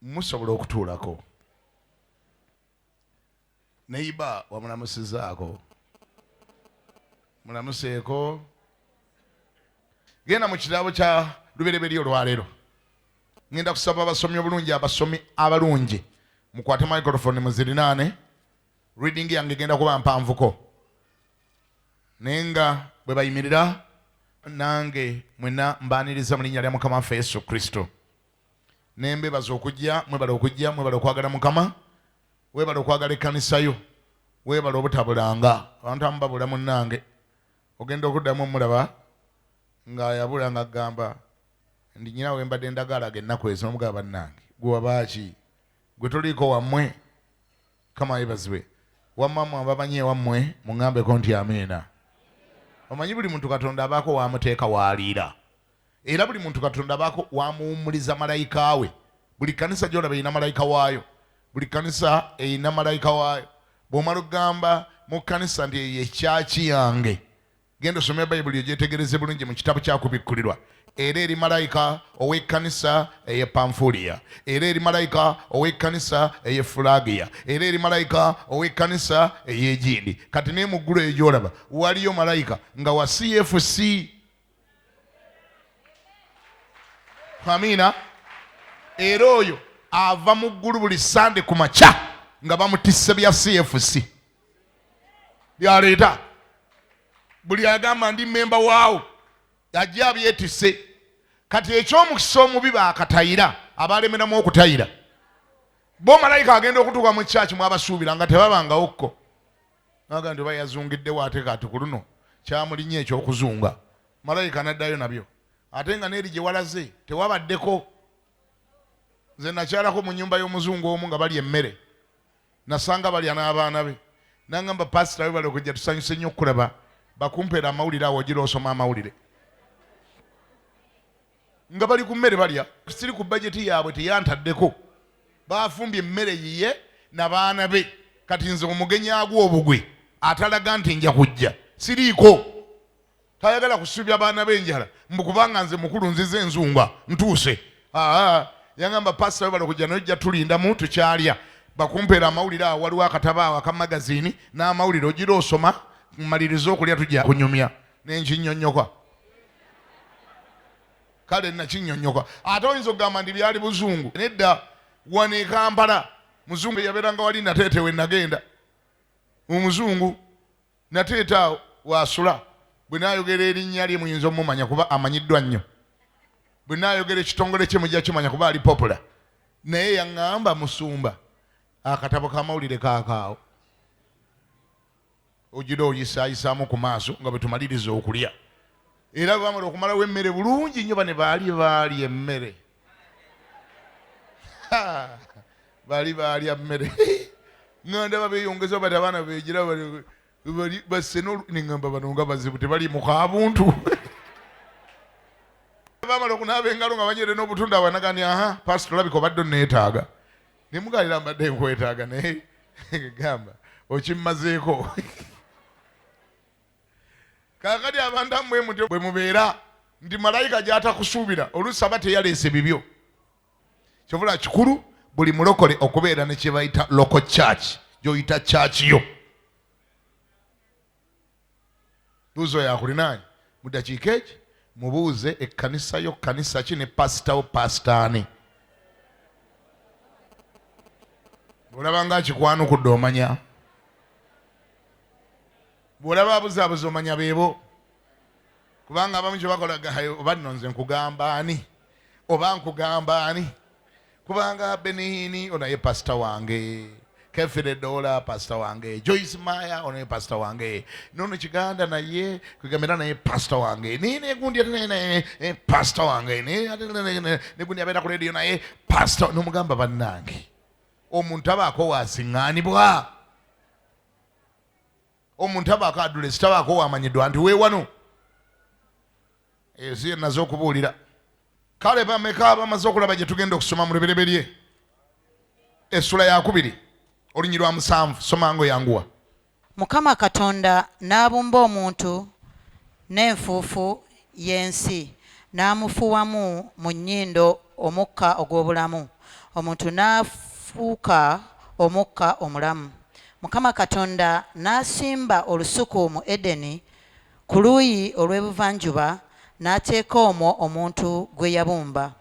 musobola okutuulako. Neiba wamulamusizaako. Mulamuseeko. Genda mu kitabo kya luberyeberye olwaleero. Ngenda kusaba abasomi obulungi abasomi abalungi. Mukwate microphone muzirinaane. Reading yange genda kuba mpanvuko. Nenga bwe bayimirira nange mwena mbaaniriza mu linnya lya Mukama waffe Yesu Kristo. Nembe bazokujja mwebala okujja mwebala okwagala Mukama. Webala okwagala ekkanisa yo. Webala obutabulanga. Abantu ambabula munnange. Ogenda okuddamu omulaba nga yabula nga gamba ndi nyina we mbadde ndagala ennaku ezo n'omugaba bannange. Gwe wabaaki? Gwe toliko wammwe? Kama yebazibwe. Wammamu abamanyi ewammwe muŋŋambeko nti amiina. Omanyi buli muntu Katonda abaako waamuteeka waaliira. Era buli muntu Katonda abaako waamuwummuliza malayika we. Buli kanisa gy'olaba erina malayika waayo. Buli kanisa erina malayika waayo. Bw'omala okugamba mu kanisa nti eyo ekyaki yange, genda osome Bayibuli ogyetegereze bulungi mu kitabo kyakubikkulirwa. Era eri malayika ow'ekkanisa eye Pamfuliya. Era eri malayika ow'ekkanisa eye Fulagiya. Era eri malayika ow'ekkanisa eye Gindi. Kati ne mu ggulu egy'olaba waliyo malayika nga wa CFC. Amiina. Era oyo ava mu ggulu buli Sande ku makya nga bamutisse bya CFC. Byaleeta. Buli agamba ndi memba waawo ajja abyetisse. Kati eky'omukisa omubi baakatayira abalemeramu okutayira. Bo malayika agenda okutuuka mu kyaki mwabasuubira nga tebabangawo kko. Naga nti bayazungiddewo ate kati ku luno kyamulinnya eky'okuzunga. Malayika n'addayo nabyo. Ate nga n'eri gye walaze tewabaddeko. Nze nakyalako mu nnyumba y'omuzungu omu nga balya emmere. Nasanga balya n'abaana be. Nangamba pasita we bali okujja tusanyuse nnyo okulaba. Bakumpeera amawulire awo ogira osoma amawulire. Nga bali ku mmere balya. Siri ku bajeti yaabwe teyantaddeko. Baafumbye emmere yiye n'abaana be. Kati nze omugenyi agwo obugwe atalaga nti nja kujja. Siriiko. Tayagala kusuubya abaana b'enjala. Mbu kubanga nze mukulu nzize enzunga ntuuse. Yangamba pasita we bali okujja n'ojja tulindamu tukyalya. Bakumpeera amawulire awo waliwo akatabo awo akamagazini n'amawulire ogira osoma. Mmaliriza okulya tujja kunyumya n'enkinnyonnyoka. Kale nakinnyonnyoka. Ate oyinza okugamba nti byali buzungu. Nedda wano e Kampala muzungu yabeeranga wali Nateete we nagenda. Omuzungu Nateete awo waasula. Bwe naayogera erinnya lye muyinza omumanya kuba amanyiddwa nnyo. Bwe naayogera ekitongole kye mujja kimanya kuba ali popular. Naye yaŋŋamba Musumba akatabo k'amawulire kaakaawo. Ogira oyisaayisaamu ku maaso nga bwe tumaliriza okulya. Era bamala okumalawo emmere bulungi nnyo bane baali emmere. Baali emmere. Nga ndaba beeyongeza bati abaana beegira baseno neŋŋamba bano nga bazibu tebali mu kaabuntu. Bamala okunaaba engalo nga banyere n'obutunda banaga nti pasita olabika obadde onneetaaga. Ne mugalira mbadde nkwetaaga naye gamba okimmazeeko. Kakati abantu mmwe mutyo bwe mubeera nti malayika gy'atakusuubira oluusi aba teyaleese bibyo. Kyovula kikulu buli mulokole okubeera ne kye bayita local church gy'oyita church yo. Buuzo yakulinaanye mu ddakiika eki mubuuze ekkanisa yo kkanisa ki ne pasita wo pasitaani. Bw'olaba nga kikwanukudde omanya. Bw'olaba abuzaabuza omanya beebo. Kubanga abamu kye bakolaga oba nno nze nkugamba ani oba nkugamba ani. Kubanga Benihini ono ye pasita wange. Kefere Dola pasita wange. Joyce Maya ono ye pasita wange. Nono Kiganda naye kugambira naye pasita wange. Nine gundi naye pasita wange. Ne gundi abeera ku radio naye pasita n'omugamba bannange. Omuntu abaako waasiŋŋaanibwa. Omuntu abaako adulesi tabaako wamanyiddwa nti weewano. Eyo si ye nazo okubuulira. Kale bameka bamaze okulaba gye tugenda okusoma mu luberyeberye. Essula ya 2 olunnyi lwa 7 somango yanguwa. Mukama Katonda n'abumba omuntu n'enfuufu y'ensi n'amufuwamu mu nnyindo omukka ogw'obulamu. omuntu n'afuuka omukka omulamu. Mukama Katonda n'asimba olusuku mu Edeni ku luuyi olw'ebuvanjuba, n'ateeka omwo omuntu gwe yabumba.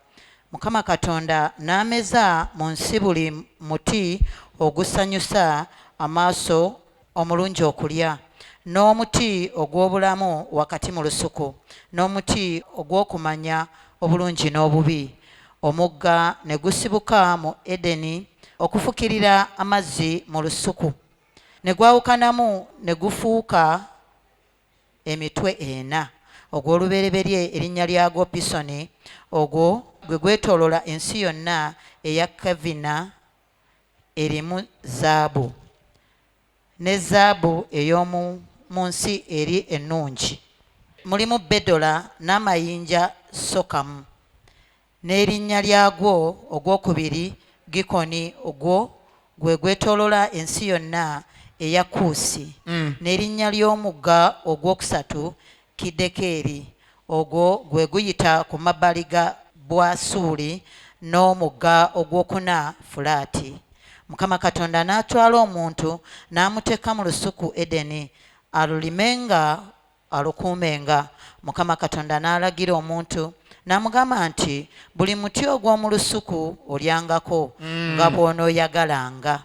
Mukama Katonda n'ameza mu nsi buli muti ogusanyusa amaaso omulungi okulya, n'omuti ogw'obulamu wakati mu lusuku, n'omuti ogw'okumanya obulungi n'obubi. Omugga ne gusibuka mu Edeni okufukirira amazzi mu lusuku, ne gwawukanamu ne gufuuka emitwe 4. Ogw'oluberyeberye erinnya lyagwo Pisoni, ogwo gwe gwetoolola ensi yonna eya Kavina erimu zaabu, ne zaabu ey'omu nsi eri ennungi. Mulimu bedola n'amayinja sokamu. N'erinnya lyagwo ogwokubiri Gikoni, ogwo gwe gwetoolola ensi yonna eya Kuusi. N'erinnya ly'omugga ogwokusatu Kidekeri, ogwo gwe guyita ku mabbali ga Bwasuli, n'omugga ogwokuna Fulaati. Mukama Katonda n'atwala omuntu n'amuteeka mu lusuku Edeni, alulimenga alukuumenga. Mukama Katonda n'alagira omuntu n'amugamba nti buli muti ogw'omu lusuku olyangako nga bw'onooyagalanga,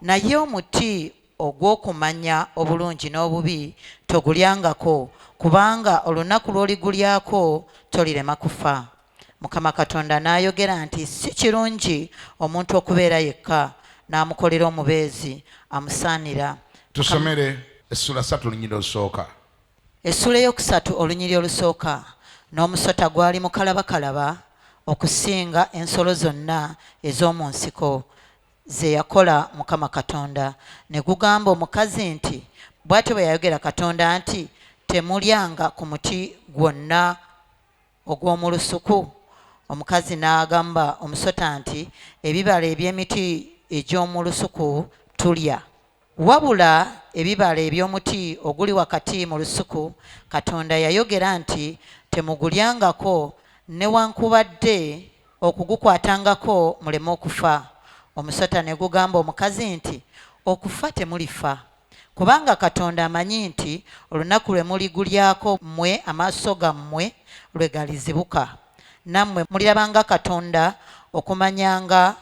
naye omuti ogw'okumanya obulungi n'obubi togulyangako, kubanga olunaku lw'oligulyako tolirema kufa. Mukama Katonda n'ayogera nti si kirungi omuntu okubeera yekka, n'amukolera omubeezi amusaanira. Tusomere essula 3 olunyiriri olusooka. Essula eyokusatu olunyiriri olusooka. N'omusota gwali mukalabakalaba okusinga ensolo zonna ez'omu nsiko ze yakola Mukama Katonda. Ne gugamba omukazi nti, bw'atyo bwe yayogera Katonda nti, temulyanga ku muti gwonna ogw'omu lusuku. Omukazi n'agamba omusota nti, ebibala eby'emiti egy'omu lusuku tulya, wabula ebibala eby'omuti oguli wakati mu lusuku Katonda yayogera nti temugulyangako, newankubadde okugukwatangako muleme okufa. Omusota ne gugamba omukazi nti, okufa temulifa, kubanga Katonda amanyi nti olunaku lwe muligulyako mmwe amaaso gammwe lwe galizibuka, nammwe mulirabanga Katonda okumanyanga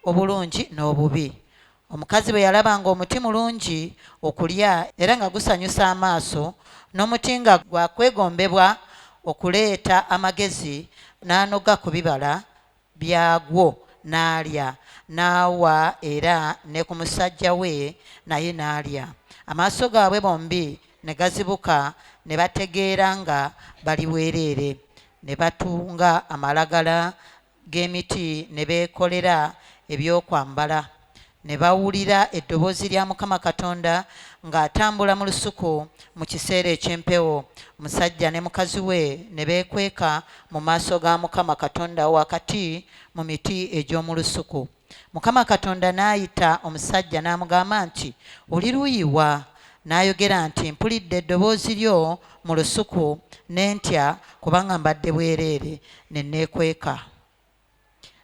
obulungi n'obubi. Omukazi bwe yalabanga omuti mulungi okulya era nga gusanyusa amaaso, n'omuti nga gwakwegombebwa okuleeta amagezi, n'anoga ku bibala byagwo n'alya, n'awa era ne ku musajja we naye n'alya. Amaaso gaabwe bombi ne gazibuka, ne bategeera nga bali bwereere, ne batunga amalagala g'emiti ne beekolera ebyokwambala. Ne bawulira eddoboozi lya Mukama Katonda ng'atambula mu lusuku mu kiseera eky'empewo. Omusajja ne mukazi we ne beekweka mu maaso ga Mukama Katonda wakati mu miti egy'omu lusuku. Mukama Katonda n'ayita omusajja n'amugamba nti, oli luuyi wa? N'ayogera nti, mpulidde eddoboozi lyo mu lusuku ne ntya, kubanga mbadde bwereere ne neekweka.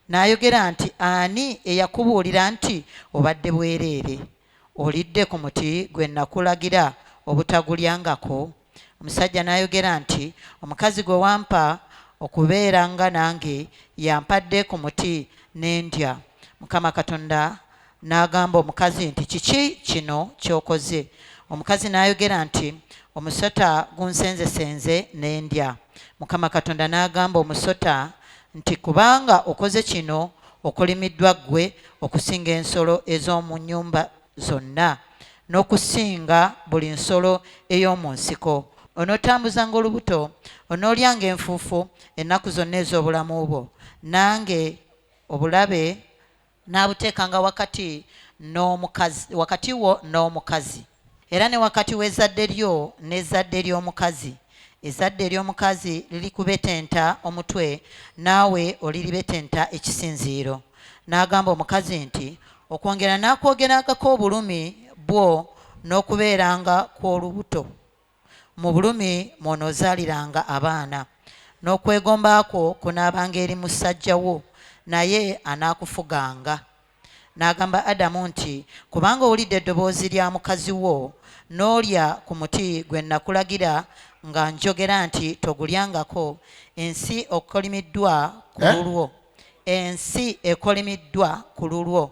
N'ayogera nti, ani eyakubuulira nti obadde bwereere? Olidde ku muti gwe nakulagira obutagulyangako? Omusajja n'ayogera nti, omukazi gwe wampa okubeeranga nange yampadde ku muti n'endya. Mukama Katonda n'agamba omukazi nti, kiki kino ky'okoze? Omukazi n'ayogera nti, omusota gunsenzesenze n'endya. Mukama Katonda n'agamba omusota nti, kubanga okoze kino okolimiddwa ggwe okusinga ensolo ez'omu nnyumba zonna, n'okusinga buli nsolo ey'omu nsiko. Onootambuzanga olubuto, onoolyanga enfuufu ennaku zonna ez'obulamu bwo, nange obulabe n'abuteekanga wakati wo n'omukazi, era ne wakati w'ezzadde lyo n'ezzadde ly'omukazi. Ezzadde ery'omukazi lirikubetenta omutwe, naawe oliribetenta ekisinziiro. N'agamba omukazi nti, okwongera n'akwogerangako obulumi bwo n'okubeeranga kw'olubuto. Mu bulumi mw'onoozaaliranga abaana, n'okwegombaako kunaabanga eri musajja wo, naye anaakufuganga. N'agamba Adamu nti, kubanga owulidde eddoboozi lya mukazi wo n'olya ku muti gwe nakulagira nga njogera nti togulyangako, ensi ekolimiddwa ku lulwo. Ensi ekolimiddwa ku lulwo.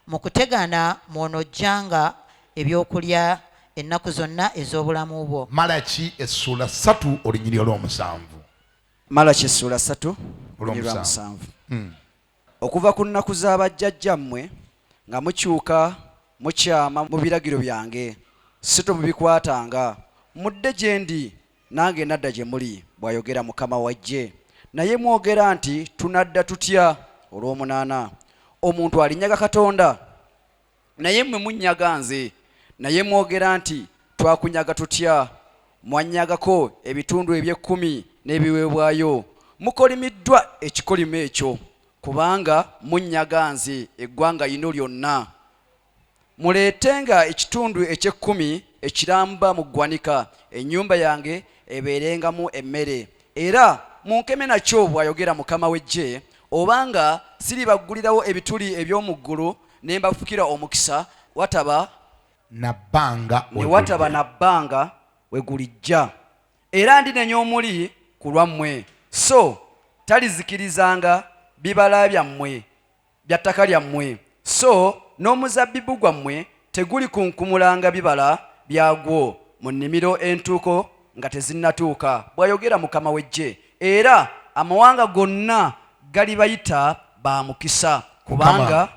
Mu kutegana mw'onojjanga ebyokulya ennaku zonna ez'obulamu bwo. Malaki essula 3 olunyiriri olw'omusanvu. Malaki essula 3 olunyiriri olw'omusanvu. Okuva ku nnaku z'abajjajjammwe nga mukyuka mukyama mu biragiro byange, si temubikwatanga. Mudde gye ndi, nange nadda gye muli, bw'ayogera Mukama w'eggye. Naye mwogera nti tunadda tutya. Olw'omunaana, omuntu alinyaga Katonda, naye mmwe munnyaga nze. Naye mwogera nti twakunyaga tutya. Mwanyagako ebitundu eby'ekkumi n'ebiweebwayo. Mukolimiddwa ekikolimo ekyo, kubanga munnyaga nze eggwanga lino lyonna. Muleetenga ekitundu eky'ekkumi ekiramba mu ggwanika, ennyumba yange ebeerengamu emmere. Era munkeme nakyo, bw'ayogera Mukama w'eggye, obanga siribaggulirawo ebituli eby'omu ggulu ne mbafukira omukisa, wataba na bbanga we gulijja. Era ndinenya omuli ku lwammwe, so talizikirizanga bibala byammwe bya ttaka lyammwe, so n'omuzabbibu gwammwe tegulikunkumulanga bibala byagwo mu nnimiro entuuko nga tezinnatuuka, bw'ayogera Mukama w'eggye. Era amawanga gonna galibayita ba mukisa, kubanga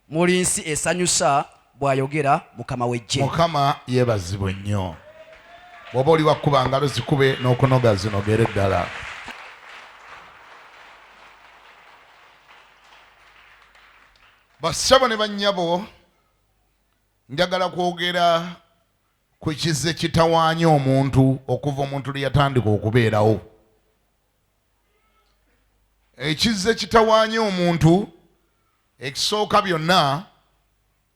muli nsi esanyusa, bw'ayogera Mukama w'eggye. Mukama yeebazibwe nnyo. Bw'oba oli wakkuba ngalo zikube n'okunoga zinogere ddala. Bassebo ne bannyabo, njagala kwogera ku kizze ekitawaanya omuntu okuva omuntu lwe yatandika okubeerawo. Ekizze ekitawaanya omuntu ekisooka byonna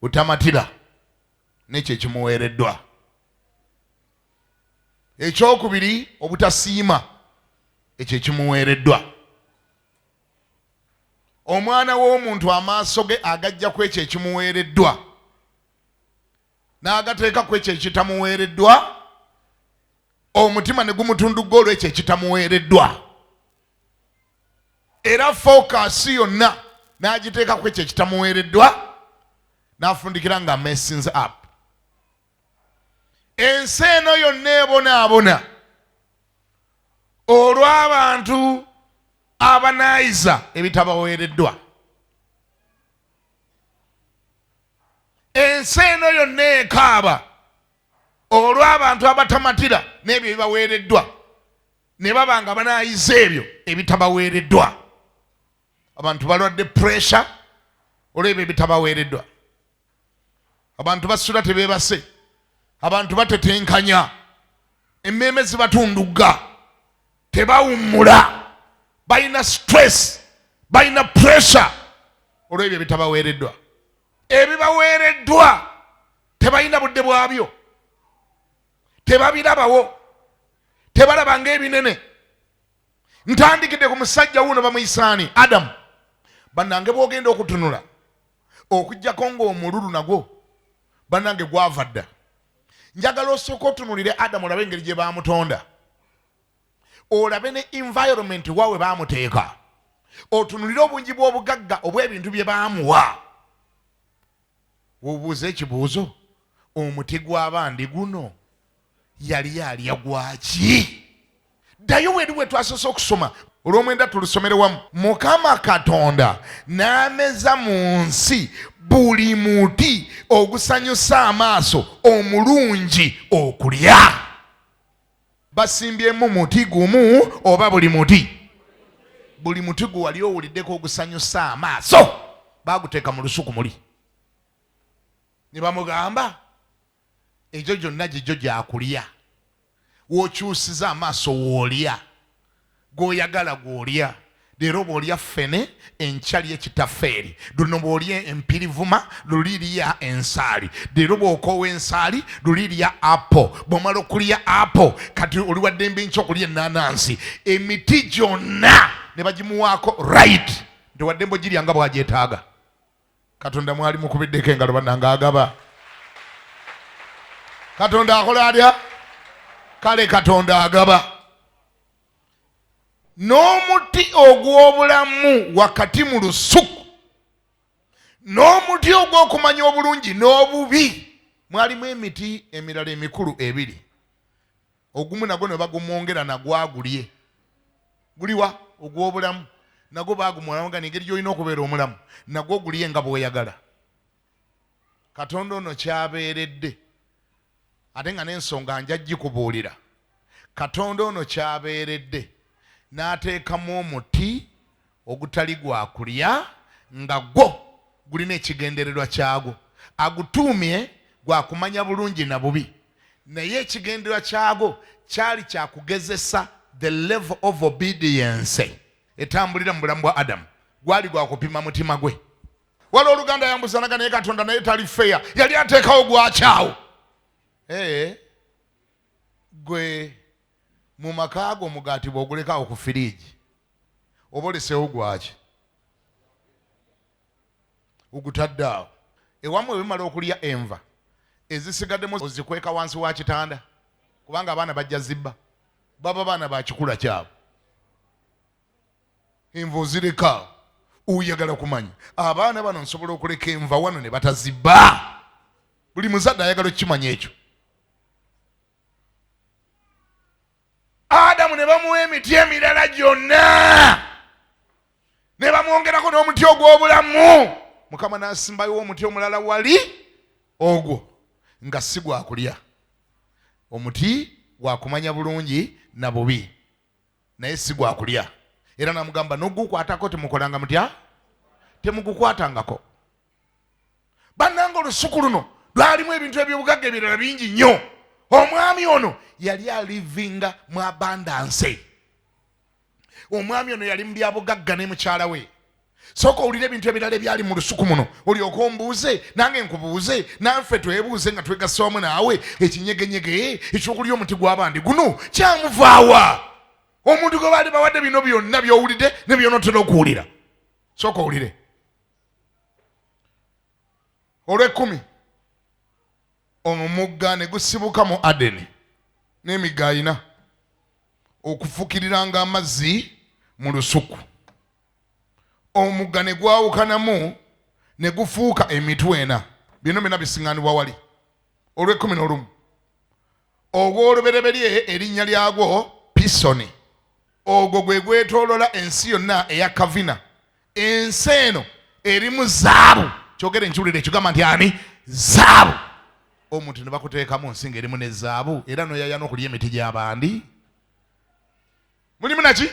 butamatira n'ekyo ekimuweereddwa. Ekyokubiri obutasiima, ekyo ekimuweereddwa. Omwana w'omuntu amaaso ge agajja ku ekyo ekimuweereddwa n'agateeka ku ekyo ekitamuweereddwa, omutima ne gumutundugga olw'ekyo ekitamuweereddwa. Era fookasi yonna n'agiteeka ku ekyo ekitamuweereddwa, n'afundikira nga messings up. Ensi eno yonna ebonaabona olw'abantu abanaayiza ebitabaweereddwa. Ensi eno yonna ekaaba olw'abantu abatamatira n'ebyo ebibaweereddwa, ne baba nga banaayiza ebyo ebitabaweereddwa. Abantu balwadde pressure olw'ebyo ebitabaweereddwa. Abantu basula tebeebase. Abantu batetenkanya. Emmeeme zibatundugga. Tebawummula. Balina stress. Balina pressure olw'ebyo ebitabaweereddwa. Ebibaweereddwa tebalina budde bwabyo. Tebabirabawo. Tebalaba ng'ebinene. Ntandikidde ku musajja wuno bamuyisaani Adamu. Bannange bw'ogenda okutunula okuggyako ng'omululu nagwo bannange gwava dda. Njagala osooka otunulire Adamu olabe engeri gye baamutonda, olabe ne environment waawe baamuteeka, otunulire obungi bw'obugagga obw'ebintu bye baamuwa. Obuuza ekibuuzo, omuti gw'abandi guno yali alya gwaki? Ddayo weri we twasoose okusoma olw'omwenda tulusomere wamu. Mukama Katonda n'ameza mu nsi buli muti ogusanyusa amaaso omulungi okulya. Basimbyemu muti gumu oba buli muti? Buli muti gwe wali owuliddeko ogusanyusa amaaso baaguteeka mu lusuku muli. Ne bamugamba egyo gyonna gijjo gyakulya. W'okyusiza amaaso w'olya, gw'oyagala gw'olya. Leero bw'olya ffene, enkya lya ekitaffeeri. Luno bw'olya empirivuma, luli lya ensaali. Leero bw'okoowa ensaali, luli lya apo. Bw'omala okulya apo, kati oli wa ddembe nkya okulya ennaanansi. Emiti gyonna ne bagimuwaako right. tewadde mbogirya nga bwagyetaaga. Katonda mwali mukubiddeko engalo bannanga agaba. Katonda akola atya? Kale Katonda agaba. N'omuti ogw'obulamu wakati mu lusuku, n'omuti ogw'okumanya obulungi n'obubi, mwalimu emiti emirala emikulu ebiri. Ogumu nagwo ne bagumwongera nagwagulye. Guliwa? Ogw'obulamu. Nagwo bagumwongera nga n'engeri gy'olina okubeera omulamu. Nagwo gulye nga bw'oyagala. Katonda ono kyabeeredde. Ate nga n'ensonga nja gikubuulira. Katonda ono kyabeeredde. N'ateekamu omuti ogutali gwa kulya nga gwo gulina ekigendererwa kyagwo. Agutuumye gwa kumanya bulungi na bubi. Naye ekigendererwa kyagwo kyali kyakugezesa the level of obedience etambulira mu bulamu bwa Adamu. Gwali gwa kupima mutima gwe. Wala Oluganda yambuzanaga naye Katonda naye tali feya. Yali ateekawo gwakyawo. Gwe mu maka go omugaati bw'ogulekawo ku firiigi oba olesewo gwaki? Ogutadde awo. Ewamu ebimala okulya enva ezisigaddemu ozikweka wansi wa kitanda, kubanga abaana bajja zibba. Baba baana ba kikula kyabo. Enva ozireka oyagala kumanya abaana bano nsobola okuleka enva wano ne batazibba. Buli muzadde ayagala okukimanya ekyo. Adamu ne bamuwa emiti emirala gyonna ne bamwongerako n'omuti ogw'obulamu. Mukama n'asimbayo omuti omulala wali ogwo nga si gwa kulya. Omuti gwa kumanya bulungi na bubi, naye si gwa kulya. Era namugamba n'ogukwatako temukolanga mutya? Temugukwatangako. Bannanga olusuku luno lwalimu ebintu eby'obugagga ebirala bingi nnyo. Omwami ono yali alivinga mu abundance. Omwami ono yali mu byabugagga ne mukyala we. Sooka owulire ebintu ebirala ebyali mu lusuku muno, olyoka ombuuze nange nkubuuze, nanfe twebuuze nga twegasse wamu naawe. Ekinyegenyege ekyokulya omuti gw'abandi guno kyamuvaawa? Omuntu gwe baali bawadde bino byonna by'owulidde ne by'onootera okuwulira. Sooka owulire. Olw'ekkumi, omugga ne gusibuka mu Adeni n'emigga ayina okufukiriranga amazzi mu lusuku. Omugga ne gwawukanamu ne gufuuka emitwe ena. Bino byonna bisiŋŋaanibwa wali. Olw'ekkumi n'olumu, ogw'oluberyeberye erinnya lyagwo Pisoni. Ogwo gwe gwetoolola ensi yonna eya Kavina. Ensi eno erimu zaabu. Kyogere nkiwulire ekigamba nti ani? Zaabu. Omuntu ne bakuteekamu nsinga erimu ne zaabu, era noyaya n'okulya emiti gy'abandi. Mulimu naki?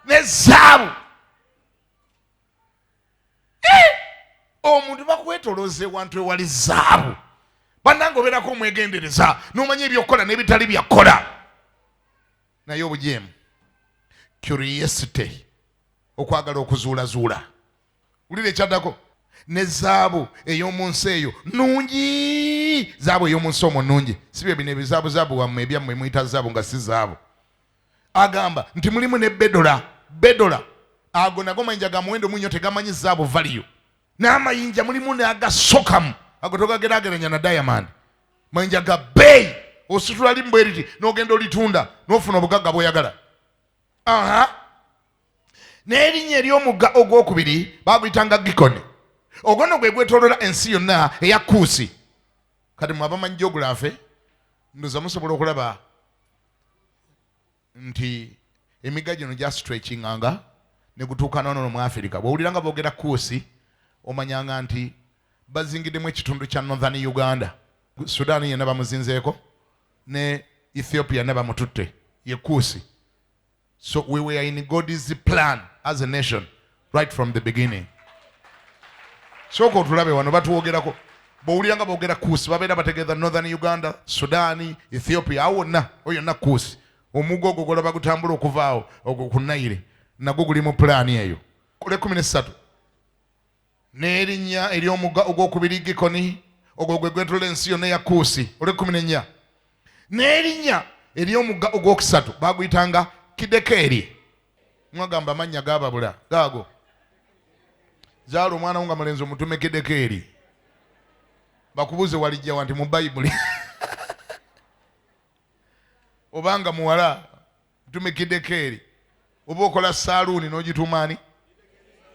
Ne zaabu. Omuntu bakwetoloza ewantu ewali zaabu. Bannanga obeerako omwegendereza n'omanya ebyokukola n'ebitali byakola. Naye obujeemu, curiosity, okwagala okuzuulazuula. Wulira ekyaddako? Ne zaabu ey'omu nsi eyo nungi. Zaabu ey'omu nsi omwo nungi. Si bye bino ebizaabu wammwe ebyammwe muyita zaabu nga si zaabu. Agamba nti mulimu ne bedola. Bedola ago nago mayinja ga muwendo munyo tegamanyi zaabu value. N'amayinja mulimu n'agasokamu ago togageraageranya na diamond. Mayinja ga bbeeyi ositula limu bwe riti n'ogenda olitunda n'ofuna obugagga bw'oyagala. N'erinnya ery'omugga ogwokubiri baguyitanga Gikoni. Ogwo nno gwe gwetoolola ensi yonna eya Kuusi. Kati mwe abamanyi geography ndoza musobola okulaba nti emigga gino gya stretchinganga ne gutuuka n'ono mu Afirika. Bw'owuliranga boogera Kuusi omanyanga nti bazingiddemu ekitundu kya Northern Uganda. Sudan yenna bamuzinzeeko ne Ethiopia ne bamututte, ye Kuusi. So we were in God's plan as a nation right from the beginning. Soko tulabe wano batuwogerako. Bw'owuliranga boogera Kuusi babeera bategeeza Northern Uganda, Sudan, Ethiopia, awo wonna oyo na Kuusi. Omuggo ogwo gola bagutambula okuvaawo ogwo ku Nile nagwo guli mu pulaani eyo. Kule 13 n'erinnya ery'omugga ogwokubiri Gikoni, ogwo gwe gwetoolola ensi yonna eya Kuusi. Ole 14 n'erinnya ery'omugga ogwokusatu baguyitanga Kidekeri. Mwagamba amannya gaababula gaago. zaala omwana nga mulenzi omutume Kidekeri bakubuze walijja wanti mu Bayibuli obanga muwala mutume Kidekeri oba okola saluuni n'ogitumaani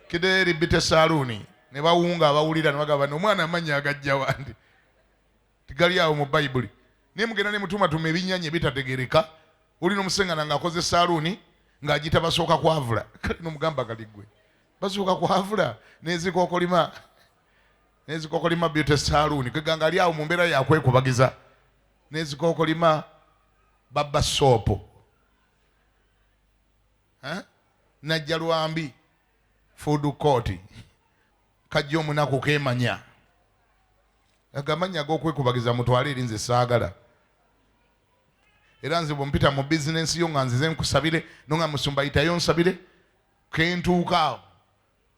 Kidekeri bite saluuni ne bawunga abawulira ne bagamba omwana amanya agajja wandi tigali awo mu Bayibuli naye mugenda ne mutumatuma ebinnyanya ebitategereka oli n'omusengana ng'akoze saluuni ng'agita basooka kwavula kale n'omugamba galigwe basooka kwavula n'ezikokolima beauty saluuni kweganga ali awo mu mbeera yakwekubagiza n'ezikokolima babba soopo najja lwambi food court kajja omunaku kemanya agamanya ag'okwekubagiza mutwale eri nze saagala era nze bw'ompita mu bizinensi yo nga nzize nkusabire nonga musumba yitayo nsabire kentuuka awo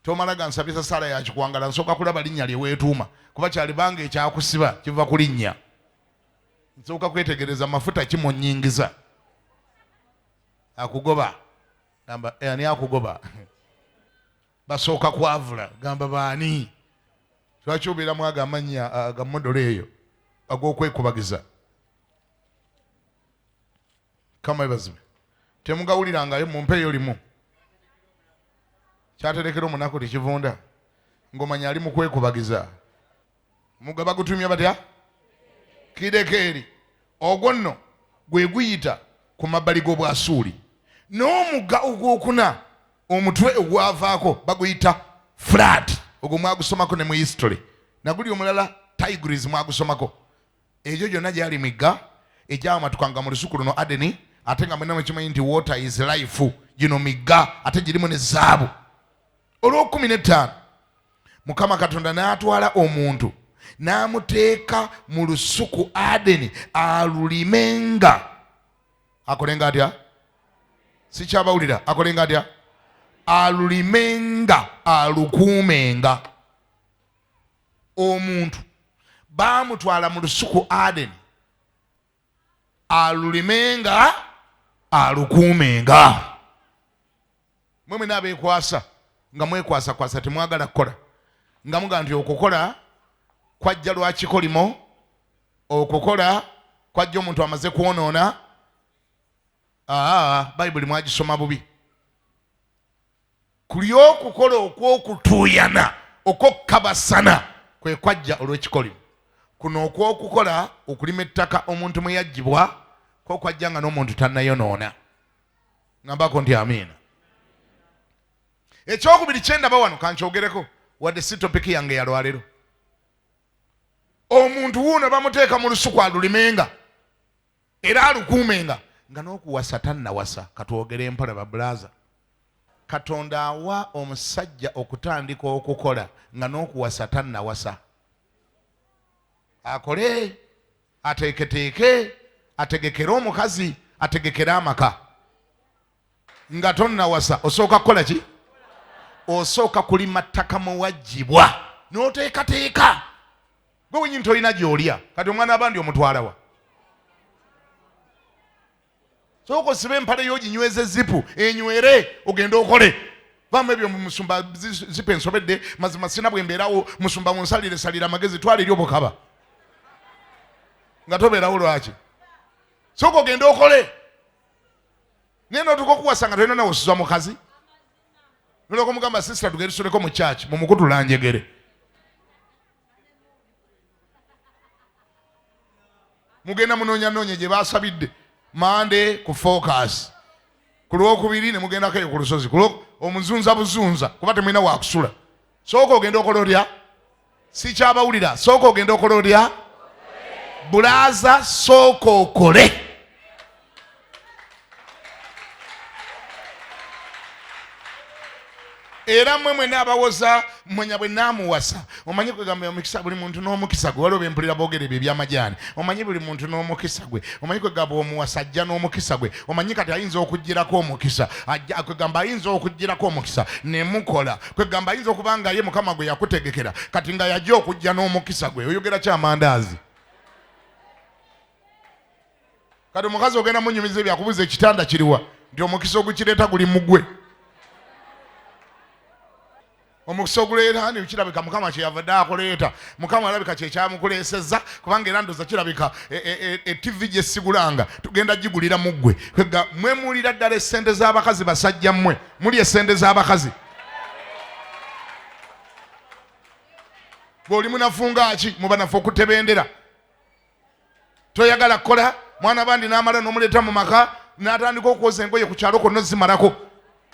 tomala gansabisa sala yakikwangala nsooka kulaba linnya lye weetuuma kuba kyalibanga ekyakusiba kiva ku linnya nsooka kwetegereza amafuta kimunnyingiza akugoba gamba ani akugoba basooka kwavula gamba baani lwaki obeeramu ago amannya agamodola eyo ag'okwekubagiza kama ebazibe temugawulirangayo mumpeeyo limu kyaterekera omunaku tekivunda ng'omanya ali mu kwekubagiza mugaba gutumya batya Kidekeri ogwo nno gwe guyita ku mabbali g'Obwasuuli n'omugga ogwokuna omutwe ogwavaako baguyita Flat ogwo mwagusomako ne mu history naguli omulala Tigris mwagusomako egyo gyonna gyali migga egyamatukanga mu lusuku luno Adeni ate nga mwena mwekimanyi nti water is life gino migga ate girimu ne zaabu olw'okumi Mukama Katonda n'atwala omuntu n'amuteeka mu lusuku Adeni alulimenga akolenga atya sikyabawulira akolenga atya alulimenga alukuumenga omuntu baamutwala mu lusuku Adeni alulimenga alukuumenga mwe n'abeekwasa nga mwekwasakwasa temwagala kukola nga muga nti okukola kwajja lwakikolimo okukola kwajja omuntu amaze kwonoona Bayibuli mwagisoma bubi kuli okukola okwokutuuyana okwokukabasana kwe kwajja olw'ekikolimo kuno okwokukola okulima ettaka omuntu mwe yaggyibwa kwo kwajja nga n'omuntu tannayonoona ngambako nti amiina ekyokubiri kyendaba wano kankyogereko wadde si topiki yange yalwalero omuntu wuuno bamuteeka mu lusuku alulimenga era alukuumenga nga n'okuwasa tannawasa katwogere empola babulaza Katonda awa omusajja okutandika okukola nga n'okuwasa tannawasa akole ateeketeeke ategekere omukazi ategekere amaka nga tonnawasa osooka kukola ki osooka kulima ttaka mu waggyibwa n'oteekateeka gwe wenyini tolina gy'olya kati omwana abandi omutwalawa sooka osibe empale y'oginyweza zipu enywere ogende okole vamu ebyo musumba zipu ensobedde mazima sina bwe mbeerawo musumba munsalire salira amagezi twala eri obukaba nga tobeerawo lwaki sooka ogende okole naye nootuka okuwasa nga tolina nawosizwa mukazi nolwoka omugamba sisita tugende tusoleko mu kyaki mumukutula njegere mugenda munoonyanoonya gye baasabidde mande ku focus ku lwokubiri ne mugendako eyo ku lusozi omuzunza buzunza kuba temulina wakusula sooka ogenda okola otya sikyabawulira sooka ogenda okola otya bulaza sooka okole era mmwe mwena abawoza mwenya bwe naamuwasa omanyi kwegamba omukisa buli muntu n'omukisa gwe waliwo bempulira boogera ebyo ebyamajaani omanyi buli muntu n'omukisa gwe omanyi kwegamba omuwasa ajja n'omukisa gwe omanyi kati ayinza okugirako omukisa kwegamba ayinza okugirako omukisa ne mukola kwegamba ayinza okuba nga ye Mukama gwe yakutegekera kati nga yajja okujja n'omukisa gwe oyogera kyamandaazi kati omukazi ogenda munyumiza ebyakubuza ekitanda kiriwa nti omukisa ogukireeta guli mugwe omukisa oguleeta nekirabika mukama kyeyavadde akuleeta mukama alabika kyekyamukuleesezza kubanga era ndoza kirabika TV gye sigulanga tugenda gigulira mu ggwe kwega mwe mulira ddala essente z'abakazi basajja mmwe muli essente z'abakazi bw'oli munafunga ki muba nafe okutebendera toyagala kukola mwana bandi n'amala n'omuleeta mu maka n'atandika okwoza engoye ku kyalo konna zimalako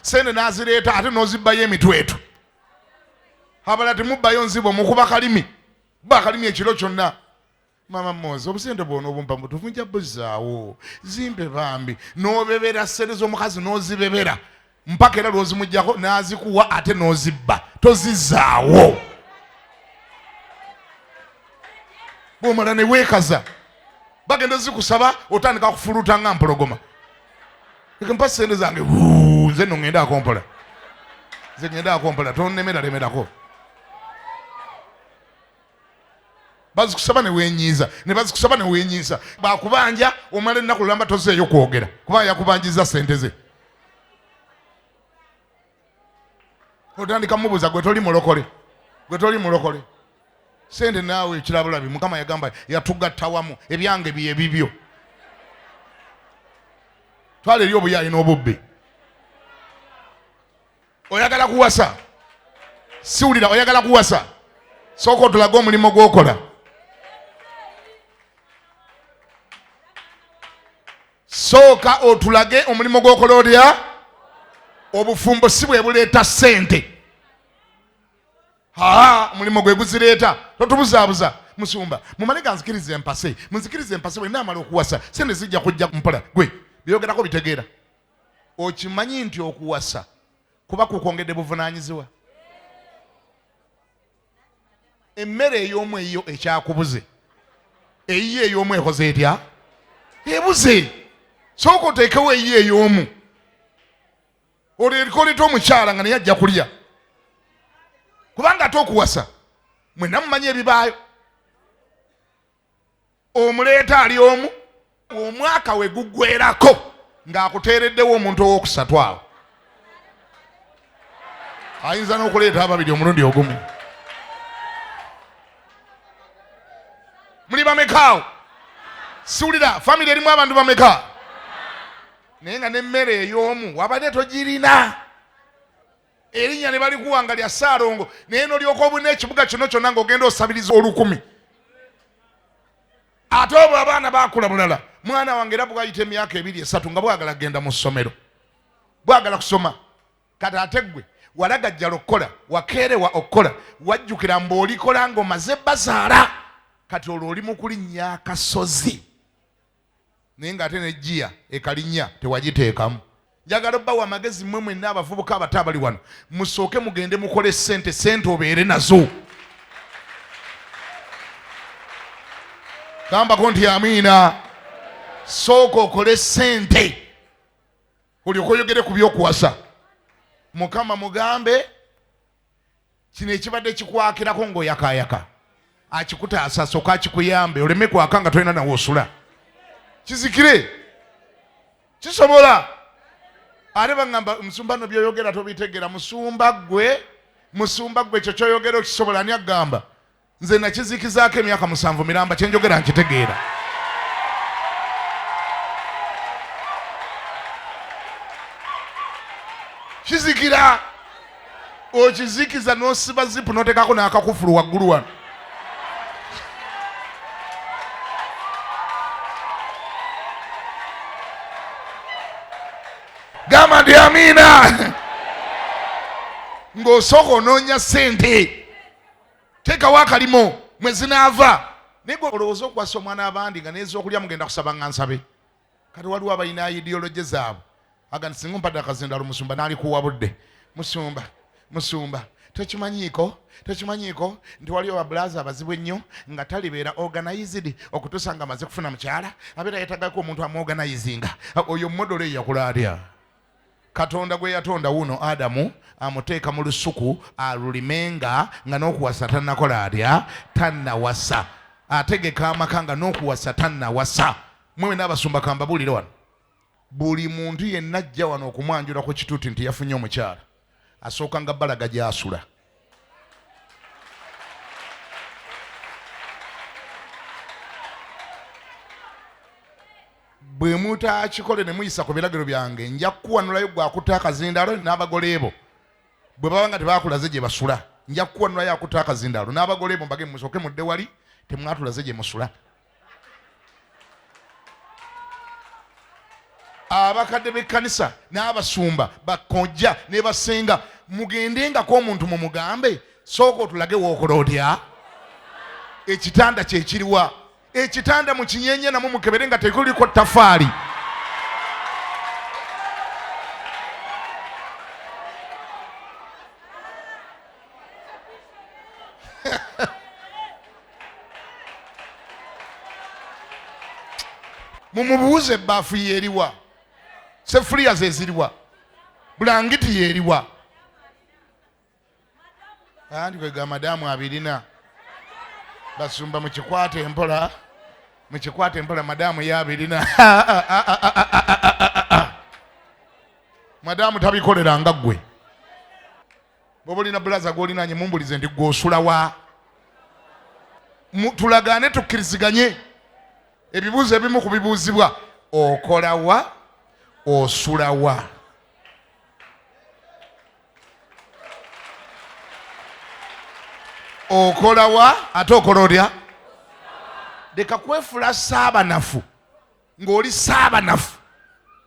sente n'azireeta ate n'ozibbayo emitwetu abala temubbayo nzibo mukuba kalimi ba kalimi ekiro kyonna mama moza obusente bwona obumpa mutufu nja buzaawo zimpe bambi n'obebera ssente z'omukazi n'ozibebera mpaka era lwozimuggyako n'azikuwa ate n'ozibba tozizaawo bw'omala ne weekaza bagenda zikusaba otandika kufuluta nga mpologoma mpa ssente zange nze no ŋŋenda akompola nze ŋŋenda akompola tonnemera-lemerako bazikusaba ne wenyiiza ne bazikusaba ne wenyiisa bakubanja omala ennaku lulamba tozeeyo kwogera kubanga yakubanjiza ssente ze otandika mubuuza gwe toli mulokole sente naawe ekirabulabi mukama yagamba yatugatta wamu ebyange bye bibyo twala eri obuyaayi n'obubbi oyagala kuwasa siwulira oyagala kuwasa sooka otulaga omulimo gw'okola sooka otulage omulimu gw'okola otya obufumbo si bwe buleeta ssente omulimu gwe guzireeta totubuzaabuza musumba mumale ganzikiriza empase munzikiriza empase bwe naamala okuwasa sente zijja kujja mpola gwe byogerako bitegeera okimanyi nti okuwasa kuba kukwongedde buvunaanyizibwa emmere ey'omu eyo ekyakubuze eyiyo ey'omu ekoze etya ebuze sooka oteekewo eyiyo ey'omu olikoleeta omukyala nga naye ajja kulya kubanga ate okuwasa mwena mumanyi ebibaayo omuleeta ali omu omwaka we guggwerako ng'akuteereddewo omuntu ow'okusatu awo ayinza n'okuleeta ababiri omulundi ogumu muli bamekaawo siwulira famire erimu abantu bameka naye nga n'emmere ey'omu wabadde togirina erinnya ne balikuwanga lya Ssaalongo naye n'olyoka obuna ekibuga kino kyonna ng'ogenda osabiriza 1000 ate obwo abaana baakula bulala mwana wange era bwayita emyaka 2-3 nga bwagala kgenda mu ssomero bwagala kusoma kati ate ggwe walagajjala okukola wakeerewa okukola wajjukira mb'olikola ng'omaze bazaala kati olwo oli mu kulinnya akasozi naye ng'ate nejjiya ekalinnya tewagiteekamu njagala obbawo amagezi mmwe mwenna abavubuka abato abali wano musooke mugende mukole sente obeere nazo gambako nti amiina sooka okole sente olyoke oyogere ku by'okuwasa mukama mugambe kino ekibadde kikwakirako ng'oyakaayaka akikutaasa soka akikuyambe oleme kwaka nga tolina nawe osula kizikire kisobola ate bagamba musumba no byoyogera tobitegera musumba gwe ekyo kyoyogera okisobola ani agamba nze nakizikizaako emyaka 7 miramba kyenjogera nkitegeera kizikira okizikiza n'osiba zipu n'oteekako n'akakufulu waggulu wano gamba ndi amiina ng'osooka onoonya ssente teekawo akalimo mwe zinaava naye gwe olowooza okuwasa omwana abandi nga n'ez'okulya mugenda kusaba nga nsabe kati waliwo abalina ideology zaabwe aga nti singa ompadde akazindaalo musumba n'alikuwa budde musumba tokimanyiiko nti waliwo ababulaaza abazibu ennyo nga talibeera organized okutuusa nga amaze kufuna mukyala abeera yetagako omuntu amuorganizinga oyo modolo eyakula atya katonda gwe yatonda wuno Adamu amuteeka mu lusuku alulimenga nga n'okuwasa tannakola atya tannawasa ategeka amaka nga n'okuwasa tannawasa mwe n'abasumba kambabuulire wano buli muntu yenna ajja wano okumwanjula ku kituuti nti yafunye omukyala asooka nga balaga gy'asula bwe mutakikole ne muyisa ku biragiro byange nja kukuwanulayo gwe akutta akazindaalo n'abagole ebo bwe baba nga tebakulaze gye basula nja kukuwanulayo akutta akazindaalo n'abagole ebo mbage musooke mudde wali temwatulaze gye musula. Abakadde b'ekkanisa n'abasumba bakojja ne basenga mugendengako omuntu mumugambe sooka otulage wookola otya. Ekitanda kye kiriwa? Ekitanda mu kinyenye namwe mukebere nga tekuliko tafaali. Mumubuuze ebbaafu yeeriwa, sefuliya ze ziriwa, bulangiti yeeriwa. Andi kwega madamu abirina basumba mukikwate empola madamu yabirina. Madamu tabikolera nga ggwe. Bw'oba olina bulaza gw'olinanye mumbulize nti gw'osulawa. Tulagaane tukkiriziganye. Ebibuuzo ebimu ku bibuuzibwa okolawa osulawa. Okolawa ate okola otya? Leka kwefula saabanafu ng'oli saabanafu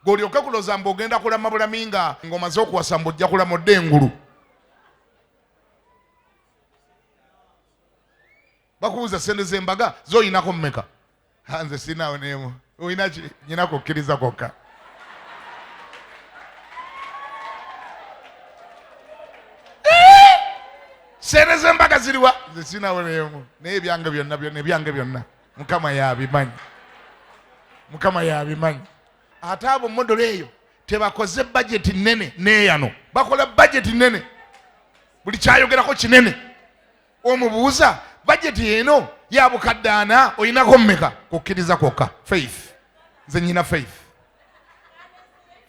ng'olyoke kuloza mbu ogenda kulama bulami nga ng'omaze okuwasa mbu ojja kulama odde engulu. Bakubuuza sente z'embaga z'oyinako mmeka? Nze sinaawo n'emu. Oyina ki? Nyina kukkiriza kwokka. Sente z'embaga ziriwa? Nze sinaawo n'emu. Naye ebyange byonna Mukama yabimanyi. Mukama yabimanyi. Ate abo modolo eyo tebakoze budget nnene n'eyano. Bakola budget nnene. Buli kyayogerako kinene. Omubuuza budget eno ya bukadde ana oyinako mmeka? Kukkiriza kwokka. Faith. Nze nyina faith.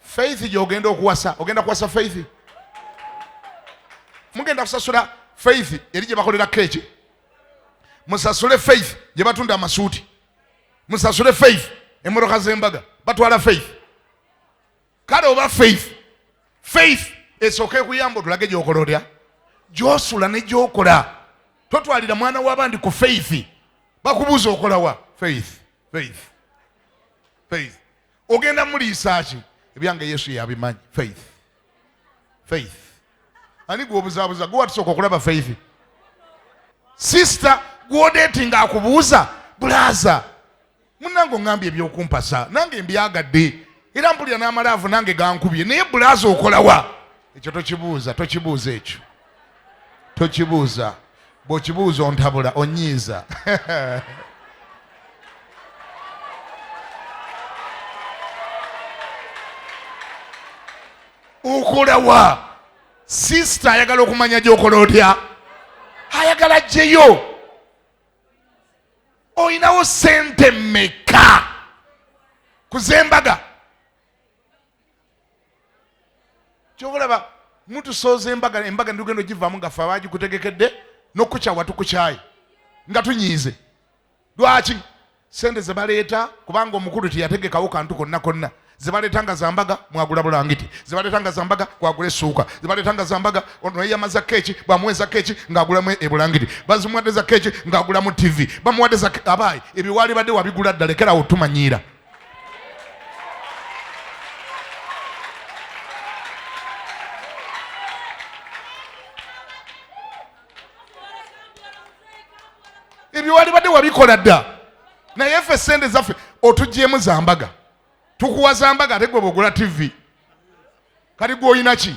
Faith gy'ogenda okuwasa. Ogenda kuwasa faith. Mugenda kusasula faith eri gye bakolera keeki. Musasule faith gye batunda amasuuti. Musasule faith emmotoka z'embaga batwala faith. Kale oba faith esooke kuyamba otulage gy'okola otya? Gy'osula ne gy'okola. Totwalira mwana w'abandi ku faith. Bakubuuza okolawa? Faith. Ogenda muliisa ki? Ebyange Yesu yabimanyi. Faith. Ani gw'obuzaabuza gwe watusooka okulaba faith? Sister gw'odeetinga akubuuza bulaza munnange oŋŋambye ebyokumpasa nange mbyagadde era mpulira n'amalaavu nange gankubye naye bulaza okolawa? Ekyo tokibuuza ekyo. Tokibuuza. Bw'okibuuza ontabula onyiiza. Okolawa? Sister ayagala okumanya gy'okola otya? Ayagala gyeyo. Oyinawo sente mmeka ku z'embaga? Kyobulaba mutusooza embaga ndugendo givaamu nga ffe abagikutegekedde n'okukyawa tukukyaye nga tunyiize. Lwaki? Sente ze baleeta kubanga omukulu teyategekawo kantu konna. Ze baleetanga zambaga mwagula bulangiti. Ze baleetanga zambaga kwagula essuuka. Ze baleetanga zambaga ono yeyamaza keeki bwamuweza keeki ng'agulamu ebulangiti. Bazimuwadde za keeki ng'agulamu TV. Bamuwadde za abaayi ebyo wali badde wabigula dda lekerawo tumanyiira. Ebyo wali badde wabikola dda. Naye ffe sente zaffe otugyemu zambaga. Tukuwa zambaga ate gwe bw'ogula TV. Kati gwe oyina ki?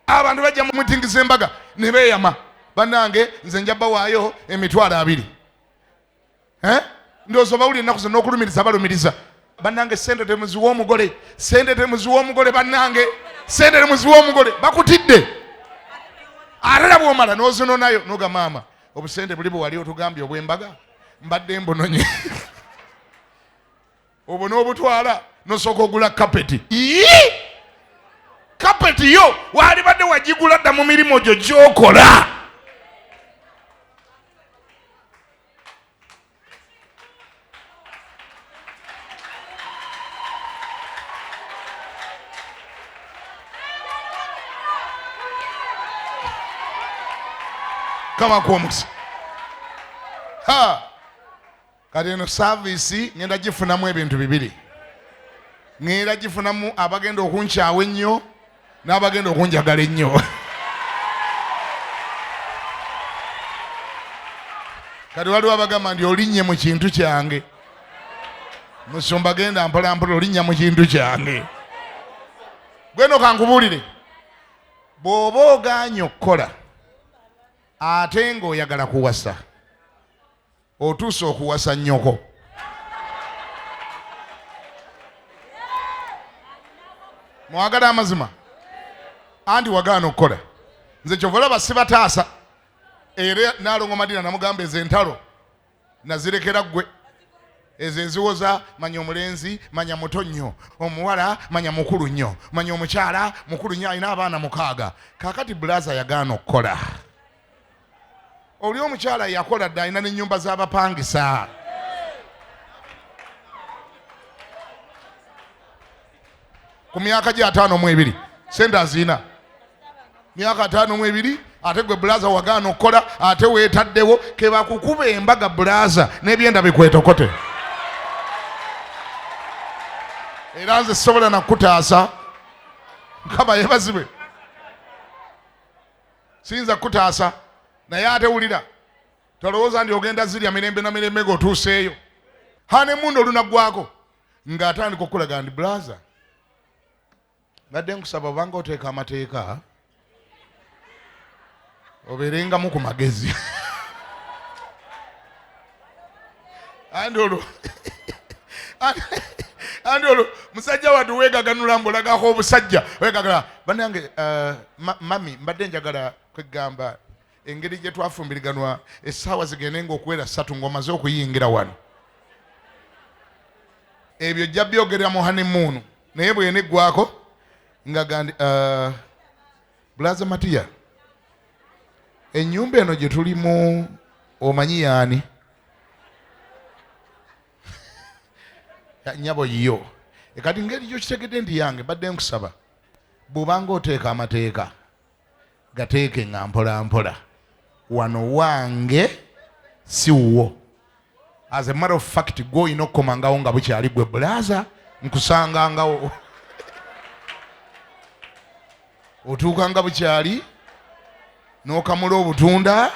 Abantu bajja mu mitingi z'embaga ne beeyama. Bannange nze nja bawaayo $20,000. Ndowooza bawulira ennaku zino n'okulumiriza balumiriza. Bannange sente temuziwa omugole. Bannange sente temuziwa omugole. Bakutidde. Ate na bw'omala n'ozinonayo n'oga maama obusente buli bwe wali otugambye obw'embaga mbadde mbunonye. Obwo n'obutwala n'osooka ogula kapeti. Kapeti yo wali badde wagigula dda mu mirimu gyo gy'okola. kama kuomukisa kati eno service ngenda gifunamu ebintu bibiri. Ngenda gifunamu abagenda okunkyawa ennyo n'abagenda okunjagala ennyo. Kati waliwo abagamba nti olinnye mu kintu kyange. Musumba genda mpola mpola olinnya mu kintu kyange. Gweno kankubuulire, bw'oba ogaanye okukola ate ng'oyagala kuwasa, otuuse okuwasa nnyoko. Mwagala amazima? Anti wagaana okukola. Nze kyova olaba sibataasa. Era Naalongo Madina namugamba ezo entalo nazirekera ggwe. Ezo enziwoza manya omulenzi manya muto nnyo, omuwala manya mukulu nnyo, manya omukyala mukulu nnyo alina abaana 6. Kaakati bulaza yagaana okukola. Oli omukyala yakola dda alina n'ennyumba z'abapangisa. Ku myaka gye 52 sente azina. Myaka 52 ate gwe bulaza wagaana okukola ate weetaddewo ke bakukuba embaga bulaza n'ebyenda bikwetokote. Era nze sobola nakutaasa Mukama yeebazibwe. Siyinza kutaasa naye ate wulira tolowooza nti ogenda zirya mirembe na mirembe ng'otuuseeyo. Hanemundo olunaggwako ng'atandika okulaga nti bulaza badde nkusaba obanga oteeka amateeka obeerengamu ku magezi. Andi olwo musajja watu weegaganula mbulagako obusajja weegagala bannange mami mbadde njagala kwegamba engeri gye twafumbiriganwa essaawa zigende ng'okuwera 3 ng'omaze okuyingira wano. Ebyo jja byogerera mu hanemuunu naye bwe yeneggwako nga gandi bulaza Matiya ennyumba eno gye tulimu omanyi yaani? Nyabo yiyo. Kati ngeri gyo kitegedde nti yange badde nkusaba bw'obanga oteeka amateeka gateeke nga mpola mpola. Wano wange si wuwo. As a matter of fact gwe olina okukomangawo nga bukyali gwe bulaza nkusangangawo. Otuuka nga bukyali n'okamula obutunda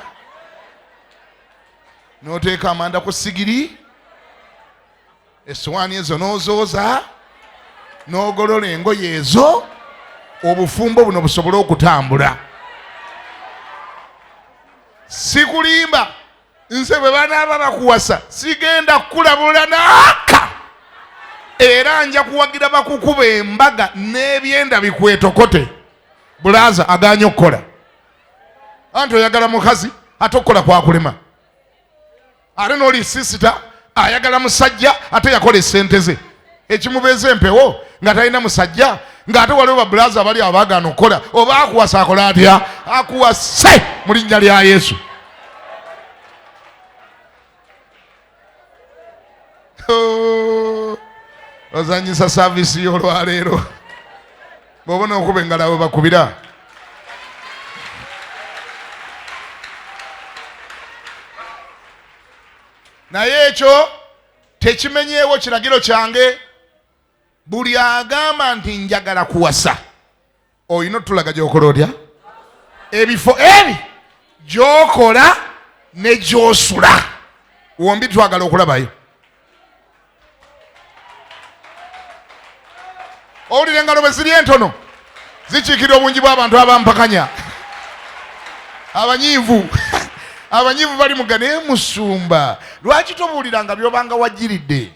n'oteeka amanda ku sigiri, essowaani ezo n'ozooza n'ogolola engoye ezo, obufumbo buno busobole okutambula. Sikulimba nze bwe banaaba bakuwasa sigenda kukulabula naaka, era nja kuwagira bakukuba embaga n'ebyenda bikwetokote. Bulaza agaanye okukola. Anti oyagala mukazi ate okukola kwakulema. Ate n'oli sisita ayagala musajja ate yakola essente ze. Ekimubeeza empewo nga talina musajja ng'ate waliwo babulaza abali abagaana okukola. Oba akuwasa akola atya? Akuwase mu linnya lya Yesu. Ozanyisa saavisi y'olwaleero. Bw'obona okuba engalo abo bakubira. Naye ekyo tekimenyeewo kiragiro kyange. Buli agamba nti njagala kuwasa olina otulaga gy'okola otya? Ebifo ebi gy'okola ne gy'osula wombi twagala okulabayo. Owulira engalo bwe ziri entono zikiikira obungi bw'abantu abampakanya. Abanyiivu abanyiivu bali mugana naye musumba lwaki tobuuliranga by'obanga wajjiridde?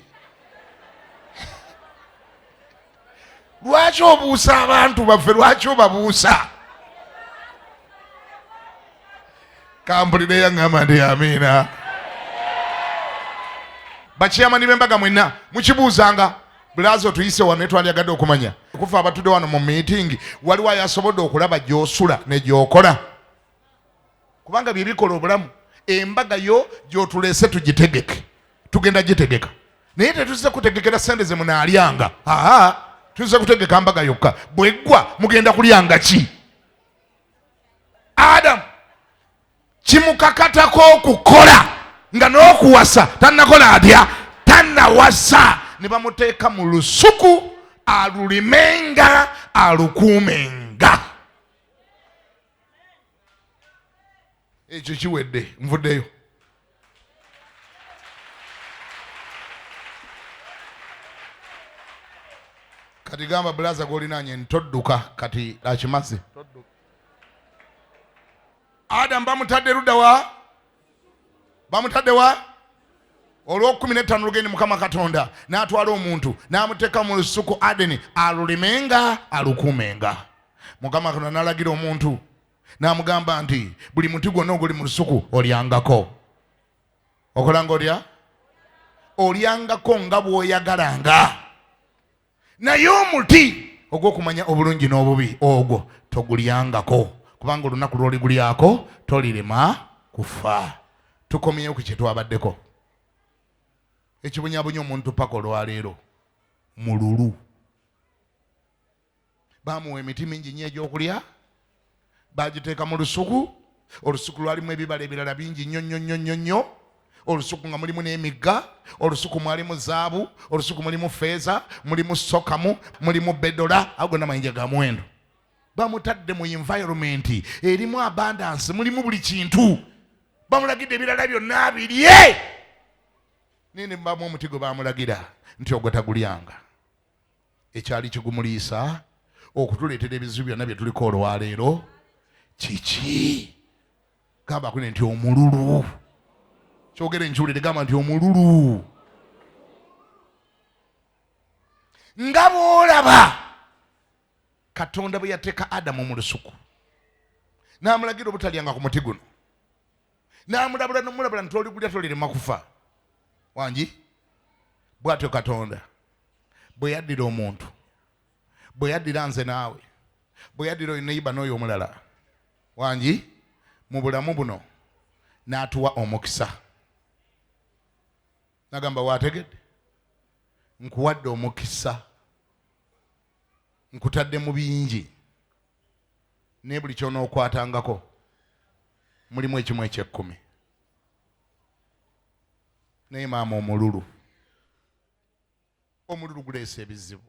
Lwaki obuusa abantu baffe? Lwaki obabuusa? Kampulire yaŋŋamba nti amiina. Bakiyamani b'embaga mwenna mukibuuzanga. Bulaza otuyise wano netwandyagadde okumanya okufa abatudde wano mu meeting waliwo ayasobodde okulaba gy'osula ne gy'okola, kubanga bye bikola obulamu. Embaga yo gy'otuleese tugitegeke, tugenda gitegeka, naye tetuzize kutegekera sente ze munaalyanga. Tuzize kutegeka mbaga yokka. Bweggwa mugenda kulyanga ki? Adamu kimukakatako okukola nga n'okuwasa tannakola atya, tannawasa. Ne bamuteeka mu lusuku alulimenga alukuumenga. Ekyo kiwedde, nvuddeyo. Kati gamba bulaza gw'olinaanye ntodduka kati akimaze. Adamu bamutadde ludda wa? Bamutadde wa? Olw'okumi lugende Mukama Katonda n'atwala omuntu n'amuteeka mu lusuku Adeni alulimenga alukuumenga. Mukama Katonda n'alagira omuntu n'amugamba nti buli muti gwonna oguli mu lusuku olyangako. Okolanga olya? Olyangako nga bw'oyagalanga. Naye omuti ogw'okumanya obulungi n'obubi ogwo togulyangako, kubanga olunaku lw'oligulyako tolirema kufa. Tukomyeyo ku kye twabaddeko. Ekibunyabunya omuntu paka olwaleero mululu. Bamuwa emiti mingi nnyo egy'okulya, bagiteeka mu lusuku. Olusuku lwalimu ebibala ebirala bingi nnyo nnyo nnyo nnyo nnyo. Olusuku nga mulimu n'emigga, olusuku mwalimu zaabu, olusuku mulimu feeza, mulimu sokamu, mulimu bedola, ago gonna mayinja ga muwendo. Bamutadde mu environment erimu abundance, mulimu buli kintu. Bamulagidde ebirala byonna abirye. Nene mbamu omuti gwe bamulagira nti ogwo tagulyanga. Ekyali kigumuliisa okutuleetera ebizibu byonna bye tuliko olwaleero kiki? Gamba kune nti omululu. Kyogere nkiwulire, gamba nti omululu. Nga bw'olaba Katonda bwe yateeka Adamu mu lusuku n'amulagira obutalyanga ku muti guno, n'amulabula n'omulabula nti oligulya tolirema kufa. Wangi bw'atyo Katonda bwe yaddira omuntu, bwe yaddira nze naawe, bwe yaddira oyo neiba n'oyo omulala, wangi mu bulamu buno n'atuwa omukisa. Nagamba waategedde, nkuwadde omukisa, nkutadde mu bingi, ne buli ky'onookwatangako mulimu ekimu eky'ekkumi. Naye maama omululu, omululu guleesa ebizibu.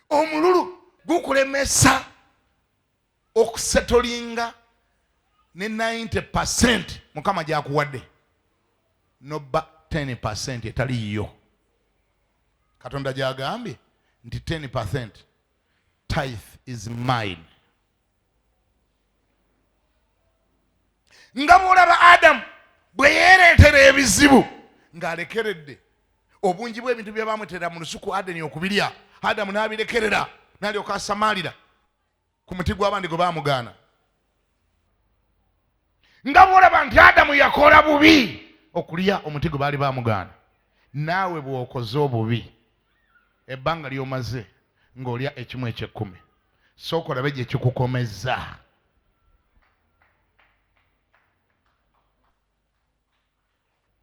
Omululu gukulemesa okusetolinga ne 90% Mukama gyakuwadde, nobba 10% etaliyo. Katonda gyagambye nti 10% tithe is mine. Nga bw'olaba Adamu bwe yeereetera ebizibu ng'alekeredde obungi bw'ebintu bye bamutera mu lusuku Adeni okubirya, Adamu n'abirekerera n'alyoka asamaalira ku muti gw'abandi gwe baamugaana. Nga bw'olaba nti Adamu yakola bubi okulya omuti gwe baali baamugaana, naawe bw'okoze obubi ebbanga ly'omaze ng'olya ekimu eky'ekkumi, sooka olabe gye kikukomeza.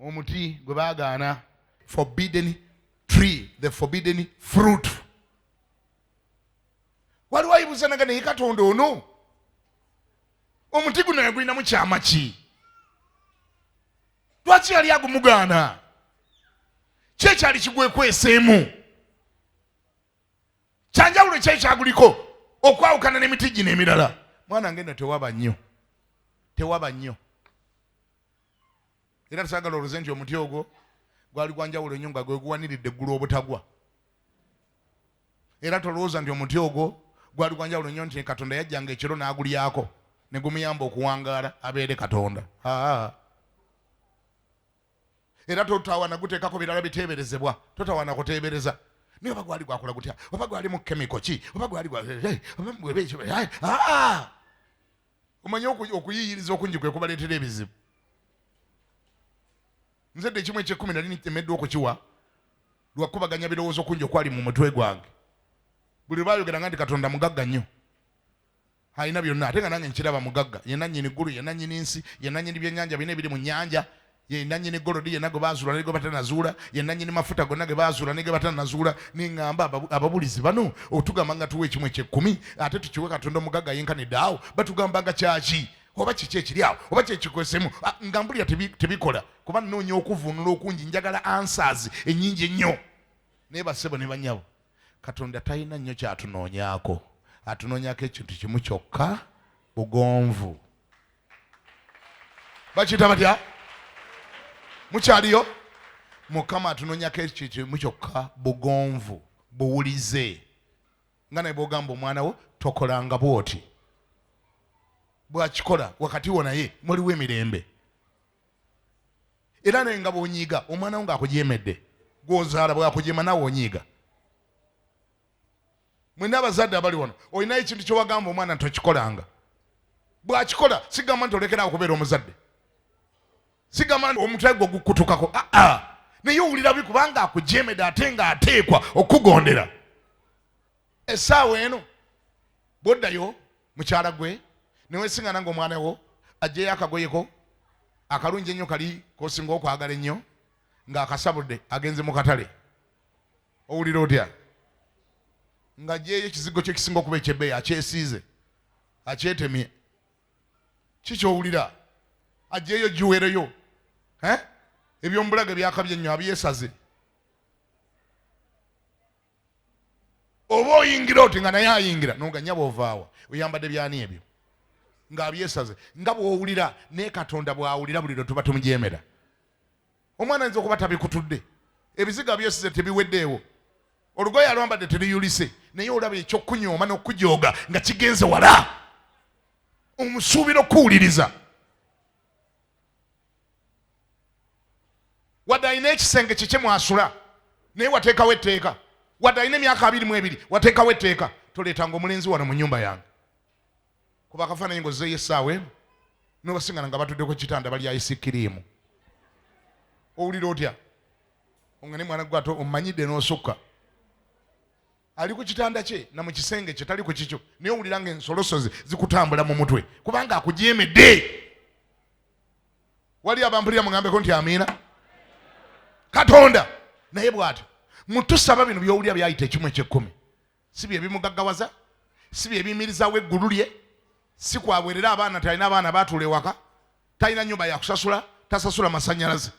Omuti gwe baagaana, forbidden tree, the forbidden fruit. Wali wayibuuzanaga naye Katonda ono omuti guno yagulinamu kyama ki? Lwaki yali agumugaana? Ki ekyali kigwekweseemu? Kyanjawulo ki ekyaguliko okwawukana n'emiti gino emirala? Mwana ngeno tewaba nnyo, tewaba nnyo. Era tusagala oluze nti omuti ogwo gwali gwanjawulo nnyo nga gwe guwaniridde eggulu obutagwa. Era tolowooza nti omuti ogwo gwali gwanjawulo nnyo nti Katonda yajjanga ekiro n'agulyako ne gumuyamba okuwangaala abeere Katonda. Era totawana guteekako birala biteeberezebwa, totawana kuteebereza. Naye oba gwali gwakola gutya, oba gwali mu kemiko ki, oba gwali omanye okuyiyiriza okungi kwe kubaleetera ebizibu. Nzedde ekimu eky'ekkumi nali ntemeddwa okukiwa lwakubaganya birowoozo kungi okwali mu mutwe gwange. Buli lwayogeranga nti Katonda mugagga nnyo, alina byonna, ate nga nange nkiraba mugagga. Ye nannyini ggulu, ye nannyini nsi, ye nannyini byennyanja bina ebiri mu nnyanja, ye nannyini golodi yenna gwe baazuula ne gwe batanazuula, ye nannyini mafuta gonna ge baazuula ne ge batanazuula. Neŋŋamba ababulizi bano otugamba nga tuwa ekimu eky'ekkumi ate tukiwe Katonda omugagga yenkanidde awo, batugamba nga kyaki? oba kiki ekiri awo oba kyekikwesemu nga mpulira tebikola kuba nnoonya okuvunula okungi njagala answers ennyingi ennyo naye bassebo ne banyabo Katonda talina nnyo kyatunoonyaako atunoonyako ekintu kimu kyokka bugonvu bakiyita batya mukyaliyo Mukama atunoonyako ekintu kimu kyokka bugonvu buwulize nga naye bw'ogamba omwana wo tokolanga bw'oti bw'akikola wakati wo naye muliwo emirembe era naye nga bw'onyiiga omwana wo ng'akujeemedde gw'ozaala bw'akujeema nawe onyiiga mwena abazadde abali wano olinayo ekintu kyewagamba omwana ntokikolanga bw'akikola sigamba nti olekera okubeera omuzadde sigamba nti omutwe gwo gukutukako naye owulira bikubanga akujeemedde ate ng'ateekwa okugondera essaawa eno bw'oddayo mukyala gwe newesingana ng'omwana wo aggyeyo akagoyeko akalungi ennyo kali kosinga okwagala ennyo ng'akasabudde agenze mu katale owulira otya ng'aggyeyo ekizigo kye kisinga okuba ekyebbeeyi akyesiize akyetemye kikyowulira aggyeyo giwereyo ebyomubulaga byakabye ennyo abyesaze oba oyingira oti nga naye ayingira noganya bw'ovaawa oyambadde byani ebyo ng'abyesaze nga bw'owulira naye Katonda bw'awulira buli lwe tuba tumujeemera omwana ayinza okuba tabikutudde ebiziga byesize tebiweddeewo olugoye alwambadde teriyulise naye olaba ekyokunyooma n'okujooga nga kigenze wala omusuubira okuwuliriza wadde alina ekisenge kikye mwasula naye wateekawo etteeka wadde alina emyaka 22 wateekawo etteeka toleetanga omulenzi wano mu nnyumba yange kuba akafaananyi ng'ozzeeyo essaawa eno n'obasingana nga batudde ku kitanda bali ayisikiriimu owulira otya onga ne mwana gwe ate omumanyidde n'osukka ali ku kitanda kye na mu kisenge kye tali ku kikyo naye owulira nga ensolosozi zikutambula mu mutwe kubanga akujeemedde wali abampulira mugambeko nti amiina Katonda naye bw'atyo mutusaba bino by'owulira byayita ekimu eky'ekkumi si bye bimugaggawaza si bye biyimirizaawo eggulu lye si kwabwerera abaana talina abaana baatuula ewaka talina nnyumba yakusasula tasasula masannyalaze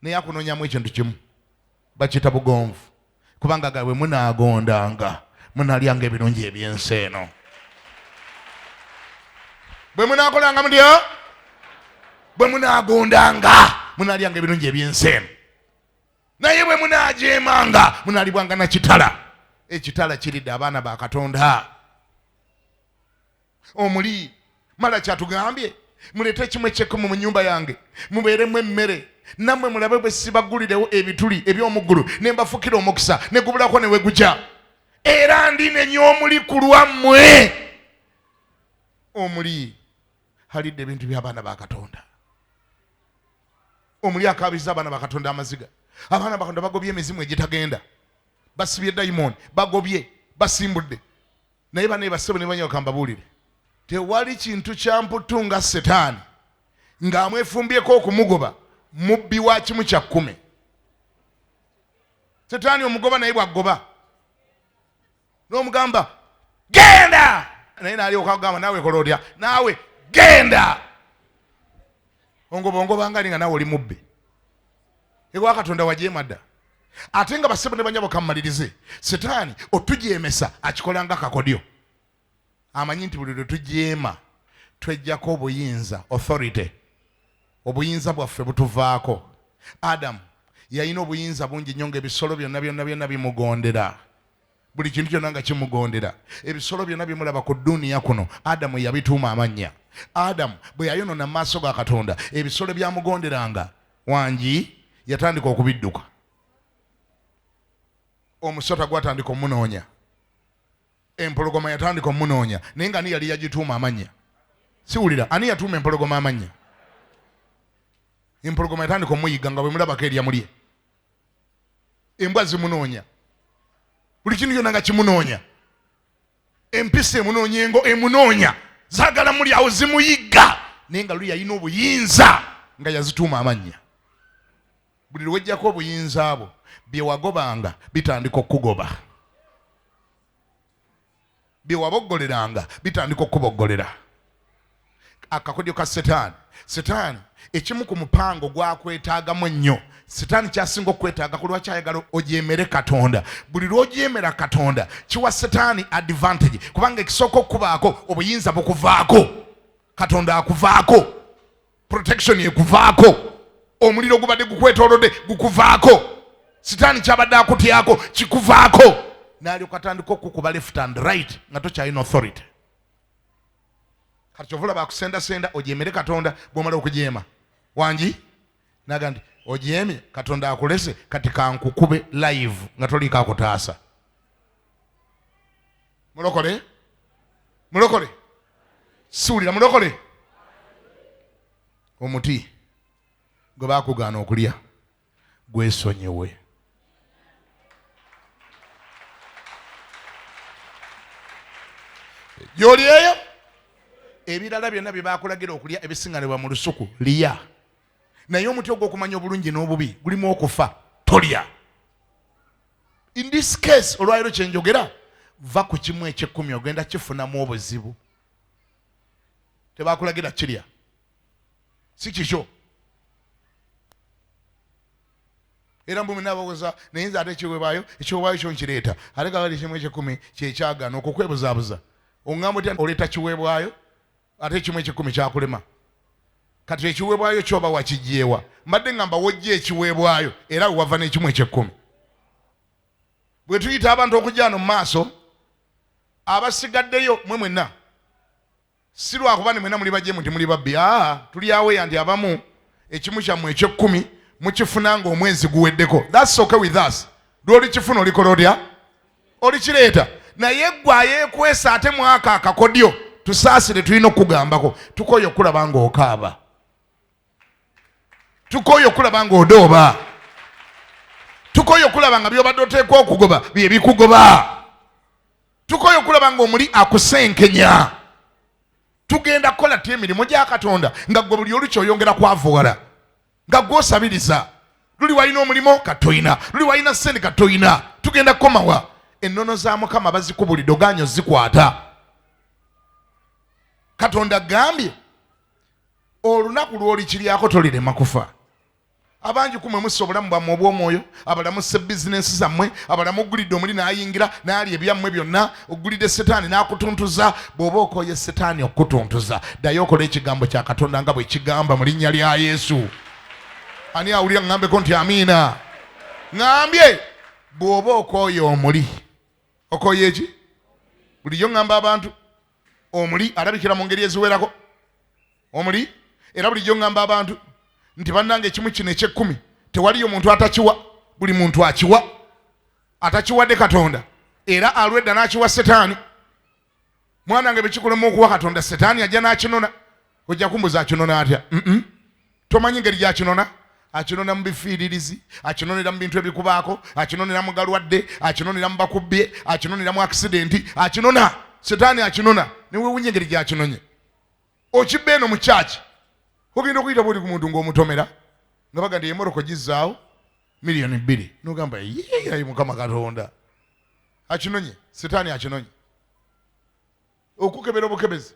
naye akunoonyamu ekintu kimu bakiyita bugonvu kubanga gawe munaagondanga munalyanga ebirungi ebyensi eno bwe munaakolanga mutyo bwe munaagondanga munalyanga ebirungi ebyensi eno naye bwe munaajeemanga munaalibwanga na kitala ekitala kiridde abaana ba Katonda omuli mala kyatugambye mulete ekimu eky'ekkumi mu nnyumba yange mubeeremu emmere nammwe mulabe bwe sibaggulirewo ebituli eby'omuggulu ne mbafukira omukisa ne gubulako ne wegujja era ndinenya omuli ku lwammwe omuli halidde ebintu by'abaana ba Katonda omuli akaabiriza abaana ba Katonda amaziga abaana ba Katonda bagobye emizimu egitagenda basibye dayimooni bagobye basimbudde naye bane bassebo ne banyoka mbabuulire tewali kintu kya mputu nga Setaani ng'amwefumbyeko okumugoba mubbi wa kimu kya 10 Setaani omugoba naye bw'agoba n'omugamba genda naye n'alyoka agamba naawe kola otya naawe genda ongoba nga nawe oli mubbi ewa Katonda wajeema dda ate nga bassebo ne banyabo kammalirize Setaani otujeemesa akikolanga kakodyo amanyi nti buli lwe tujeema twejjako obuyinza authority obuyinza bwaffe butuvaako Adamu yalina obuyinza bungi nnyo ng'ebisolo byonna bimugondera buli kintu kyonna nga kimugondera ebisolo byonna bimulaba ku duniya kuno Adamu yabituuma amannya Adamu bwe yayonona mu maaso ga Katonda ebisolo byamugonderanga wangi yatandika okubidduka omusota gwatandika omunoonya empologoma yatandika omunoonya naye nga ani yali yagituuma amannya siwulira ani yatuuma empologoma amannya empologoma yatandika omuyiga nga bwe mulabako eryamulye embwa zimunoonya buli kintu kyonna nga kimunoonya empisa emunoonya zaagala muli awo zimuyiga naye nga luli yalina obuyinza nga yazituuma amannya buli lwejjako obuyinza abo bye wagobanga bitandika okugoba bye waboggoleranga bitandika okuboggolera akakodyo ka setaani ekimu ku mupango gwakwetaagamu ennyo. Setaani kyasinga okwetaaga ku lwaki ayagala ojeemere Katonda. Buli lw'ojeemera Katonda kiwa setaani advantage, kubanga ekisooka okubaako obuyinza bukuvaako, Katonda akuvaako, protection ekuvaako, omuliro gubadde gukwetoolodde gukuvaako, setaani kyabadde akutyako kikuvaako, n'alyoka atandika okukuba left and right nga tokyalina authority. Kati kyova olaba akusendasenda ojeemere Katonda. Bw'omala okujeema wangi naga nti ojeemye Katonda akulese, kati kankukube live nga toliiko akutaasa. Mulokole siwulira, mulokole. Omuti gwe baakugaana okulya gwesonyewe. Gy'olyeyo ebirala byonna bye baakulagira okulya ebisinganibwa mu lusuku lya, naye omuti ogwo okumanya obulungi n'obubi gulimu okufa tolya. In this case olwaliro kyenjogera, va ku kimu eky'ekkumi ogenda kifunamu obuzibu. Tebaakulagira kirya, si kikyo. Era mbu nabawoza nayinza ate ekiweebwayo kyo nkireeta ate gabali kimu eky'ekkumi kyekyagaana okukwebuzaabuza. Oŋŋamba otya oleeta kiweebwayo ate ekimu eky'ekkumi kyakulema. Kati ekiweebwayo kyoba wakijeewa? Mbadde ngamba wojja ekiweebwayo era wava n'ekimu eky'ekkumi. Bwe tuyita abantu okujja mu maaso, abasigaddeyo mwe mwenna, si lwakuba ne mwenna muli bajeemu nti muli babbi. Tuli aweya nti abamu ekimu kyammwe eky'ekkumi mukifuna ng'omwezi guweddeko. That's okay with us. Lw'olikifuna olikola otya? Olikireeta. Naye ggwe ayeekwesa ate mwaka akakodyo tusaasire tulina okugambako. Tukoye okulaba ng'okaaba, tukoye okulaba ng'odooba, tukoye okulaba nga by'obadde oteekwa okugoba bye bikugoba, tukoye okulaba ng'omuli akusenkenya. Tugenda kukola ty emirimu gya Katonda nga ggwe buli olu kyoyongera kwavuwala, nga ggwe osabiriza. Luli walina omulimo katoyina, luli walina ssente katoyina. Tugenda kukomawa? Ennono za Mukama bazikubulidde, ogaanyo zikwata. Katonda gambye olunaku lw'olikiryako tolirema kufa. Abangi kumwe mussa obulamu bwammwe obw'omwoyo, abalamu musse bizinensi zammwe, abalamu ogulidde omuli n'ayingira n'alya ebyammwe byonna, ogulidde setaani n'akutuntuza. Bw'oba okoye setaani okutuntuza, ddayo okola ekigambo kya Katonda nga bwe kigamba mu linnya lya Yesu. Ani awulira ngambeko nti amiina? Ngambye bw'oba okoye omuli, okoye eki? Bulijjo ngamba abantu omuli alabikira mu ngeri eziwerako. Omuli era bulijjo ngamba abantu nti bannange ekimu kino eky'ekkumi tewaliyo muntu atakiwa, buli muntu akiwa. Atakiwadde Katonda era alwedda n'akiwa setaani. Mwanange bekikulema okuwa Katonda, setaani ajja n'akinona. Ojja kumbuza akinona atya? Tomanyi ngeri gy'akinona? Akinona mu bifiiririzi, akinonera mu bintu ebikubaako, akinonera mu galwadde, akinonera mu bakubbye, akinonera mu akisidenti, akinona. Setaani akinona newewunya engeri gyakinonye. Okibba eno mu kyaki ogenda okuyita bwoli ku muntu ng'omutomera nga baga nti emoroko gizzaawo miliyoni 2 n'ogamba yeeyi Mukama Katonda akinonye. Setaani akinonye okukebera obukebezi.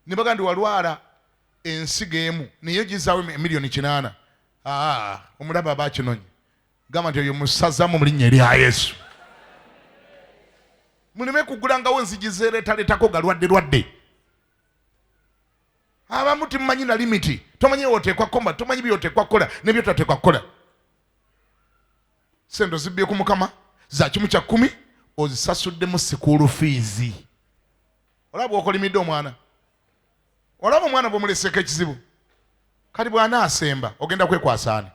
Ne baga nti walwala ensigo emu naye gizzaawo miliyoni 8. Omulaba aba akinonye. Gamba nti oyo musazamu mu linnya erya Yesu. Muleme kugulangawo enzigi zeereetaleetako galwadde. Abamu timumanyi na limiti, tomanyi oteekwa komba, tomanyi byoteekwa kukola ne byotateekwa kukola. Sente zibbye ku Mukama za kimu kya 10 ozisasuddemu school fees. Olaba okolimidde omwana, olaba omwana bw'omuleseko ekizibu, kati bw'anaasemba ogenda kwekwasaani.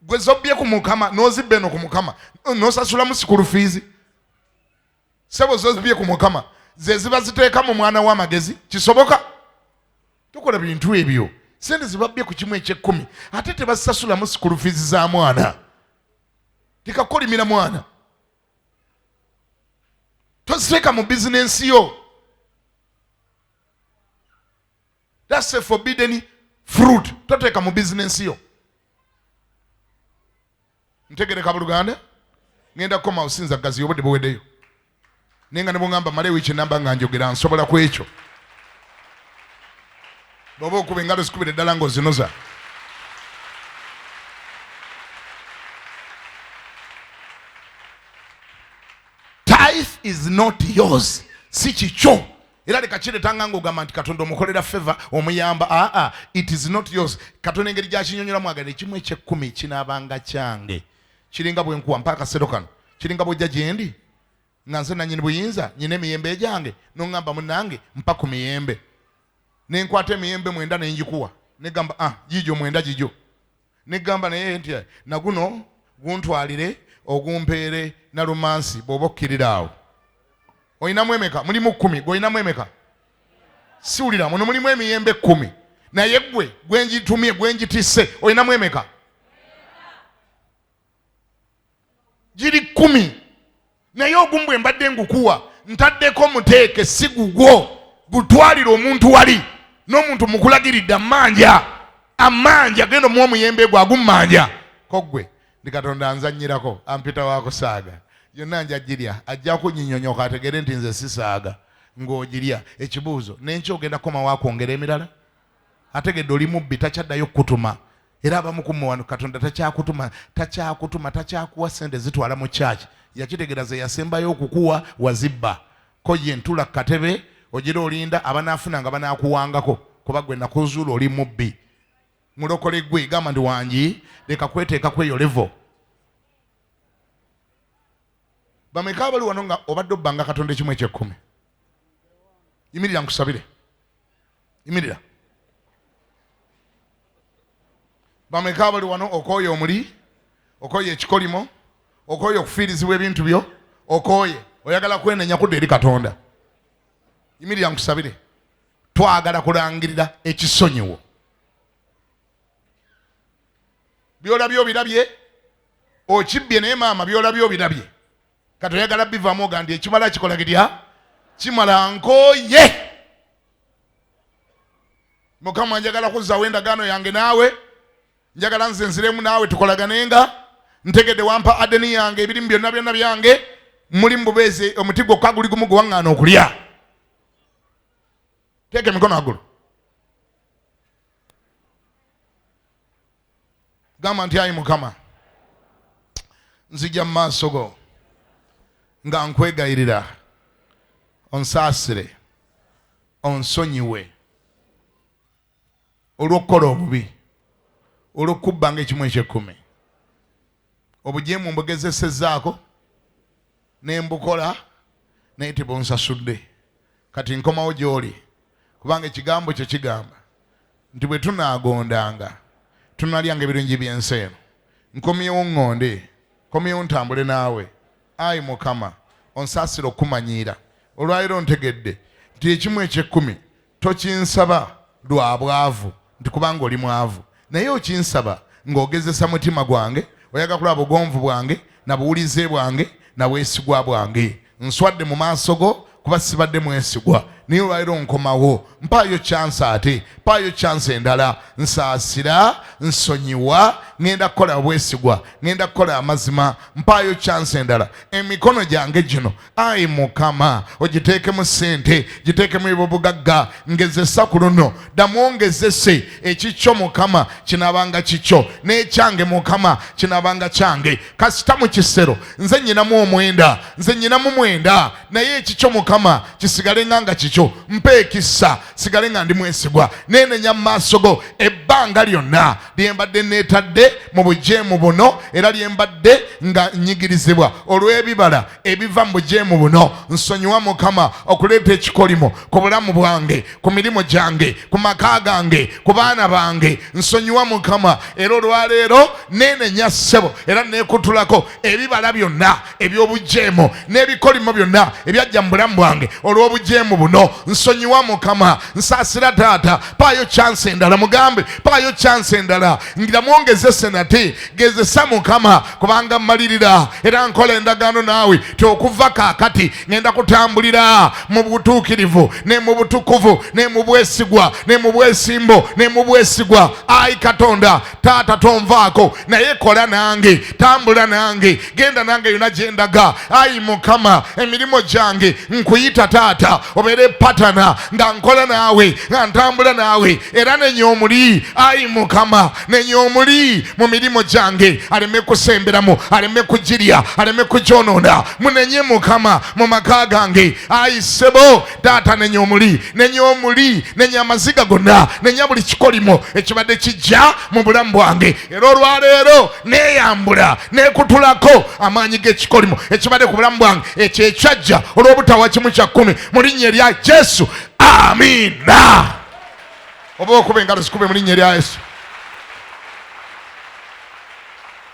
Gwe zobbye ku Mukama n'ozibba eno ku Mukama n'osasulamu school fees. Sebo zobbye ku Mukama ze ziba ziteeka mu mwana w'amagezi, kisoboka? Tukola bintu ebyo. Sente zibabbye ku kimu eky'ekkumi ate tebasasulamu school fees za mwana. Tikakolimira mwana. Toziteeka mu bizinensi yo. That's a forbidden fruit. Toteeka mu bizinensi yo. Ntegereka buluganda ngenda kukoma osinza gazi obudde buweddeyo. Nenga ne bongamba male wiki namba nga njogera nsobola ku ekyo. bw'oba okuba engalo zikubire ddala ng'ozinoza. Tithe is not yours. Si kikyo. Era leka kiretanga ng'ogamba nti Katonda omukolera favor omuyamba. It is not yours. Katonda engeri gy'akinyonyola agamba ekimu eky'ekkumi kinaabanga kyange. Kiringa bwe nkuwa mpaka kasero kano. Kiringa bw'ojja gye ndi nga nze nannyini buyinza nyina emiyembe egyange n'oŋŋamba munnange mpa ku miyembe. Ne nkwata emiyembe 9 ne ngikuwa. Ne gamba giigyo 9 giigyo. Ne gamba naye nti naguno guntwalire ogumpeere na lumansi bw'oba okkirira awo. Oyinamu emeka? Mulimu 10. Gw'oyinamu emeka? Siwulira muno mulimu emiyembe 10. Naye gwe gwe ngitumye gwe ngitisse oyinamu emeka? Giri 10. Naye ogumu bwe mbadde ngukuwa ntaddeko muteeke si gugwo gutwalire omuntu wali n'omuntu mukulagiridde amanja genda omuwa omuyembe gwe agumanja kogwe ndi Katonda anzanyirako ampita wakusaaga yonna njagirya ajja kunyinyonyoka ategere nti nze sisaaga ng'ogirya. Ekibuuzo n'enkya ogenda koma wakwongera emirala? Ategedde oli mubbi takyaddayo kutuma. Era abamu ku wano Katonda takyakuwa sente zitwala mu kyaki. Yakitegera ze yasembayo okukuwa wazibba. Ko ye ntula katebe ogira olinda abanaafuna nga banaakuwangako kuba gwe nakuzuula oli mubbi. Mulokole gwe gamba ndi wangi leka kweteeka kweyo level. Bameka abali wano nga obadde obbanga Katonda ekimu eky'ekkumi? Yimirira nkusabire. Yimirira. Bameka abali wano okooye omuli, okooye ekikolimo, okooye okufiirizibwa ebintu byo, okooye oyagala kwenenya kudda eri Katonda. Yimirira nkusabire. Twagala kulangirira ekisonyiwo. Byolabye obirabye, okibbye naye maama byolabye obirabye. Kati oyagala bivaamu ogandi ekimala kikola kitya? Kimala nkooye. Mukama njagala kuzzaawo endagaano yange naawe. Njagala nze nziremu naawe tukolaganenga. Ntegedde wampa adeni yange ebirimu byonna byange. Muli mu bubeezi omuti gwokka guli gumu gwe waŋŋaana okulya. Teeka emikono waggulu. Gamba nti ayi Mukama nzija mu maaso go nga nkwegayirira onsaasire onsonyiwe olw'okukola obubi olw'okubbanga ekimu eky'ekkumi. Obujeemu mbugezesezzaako ne mbukola naye tebonsasudde. Kati nkomawo gy'oli kubanga ekigambo kye kigamba nti bwe tunaagondanga tunalyanga ebirungi by'ensi eno. Nkomyewo ŋŋonde, nkomyewo ntambule naawe. Ayi Mukama onsaasire okumanyiira. Olwaliro ntegedde nti ekimu eky'ekkumi tokinsaba lwa bwavu nti kubanga oli mwavu, naye okinsaba ng'ogezesa mutima gwange, oyagala kulaba obugomvu bwange na buwulize bwange na bwesigwa bwange. Nswadde mu maaso go kuba sibadde mwesigwa. Naye olwaliro nkomawo, mpaayo chance ate, mpaayo chance endala. Nsaasira, nsonyiwa, ngenda kukola bwesigwa, ngenda kukola amazima, mpaayo chance endala. Emikono gyange gino ayi Mukama ogiteekemu ssente, giteekemu ebibugagga, ngezesa ku luno, ddamu ongezese. Ekikyo Mukama kinaabanga kikyo, n'ekyange Mukama kinaabanga kyange. Kasita mu kisero nze nnyinamu omwenda, nze nnyinamu mwenda, naye ekikyo Mukama kisigale nga kikyo. Mpe ekisa sigale nga ndi mwesigwa. Nenenya mu maaso go ebbanga lyonna lye mbadde neetadde mu bujeemu buno era lye mbadde nga nyigirizibwa olw'ebibala ebiva mu bujeemu buno. Nsonyiwa Mukama okuleeta ekikolimo ku bulamu bwange, ku mirimu gyange, ku maka gange, ku baana bange. Nsonyiwa Mukama era olwaleero nenenya ssebo era neekutulako ebibala byonna eby'obujeemu n'ebikolimo byonna ebyajja mu bulamu bwange olw'obujeemu buno. Nsonyiwa Mukama, nsaasira taata, paayo chance endala. Mugambe mugambe paayo chance endala ngira mwongeze senate gezesa Mukama kubanga mmalirira era nkola endagaano naawe okuva kaakati ngenda kutambulira mu butuukirivu ne mu butukuvu ne mu bwesigwa ne mu bwesimbo ne mu bwesigwa. Ayi Katonda taata tonvaako naye kola nange tambula nange genda nange yonna gye ndaga. Ayi Mukama emirimu gyange nkuyita taata obeere patana nga nkola naawe nga ntambula naawe era nenyomuli. Ayi Mukama nenyomuli mu mirimu gyange aleme kusemberamu aleme kugirya aleme kugyonoona munenye Mukama mu maka gange. Ayi sebo taata nenyomuli nenya amaziga gonna nenya buli kikolimo ekibadde kijja mu bulamu bwange era olwaleero neyambula nekutulako amaanyi g'ekikolimo ekibadde ku bulamu bwange ekyo ekyajja olw'obutawa kimu kya 10 mu linnya erya Yesu. Amiina. Oba okuba engalo zikube mu linnya erya Yesu.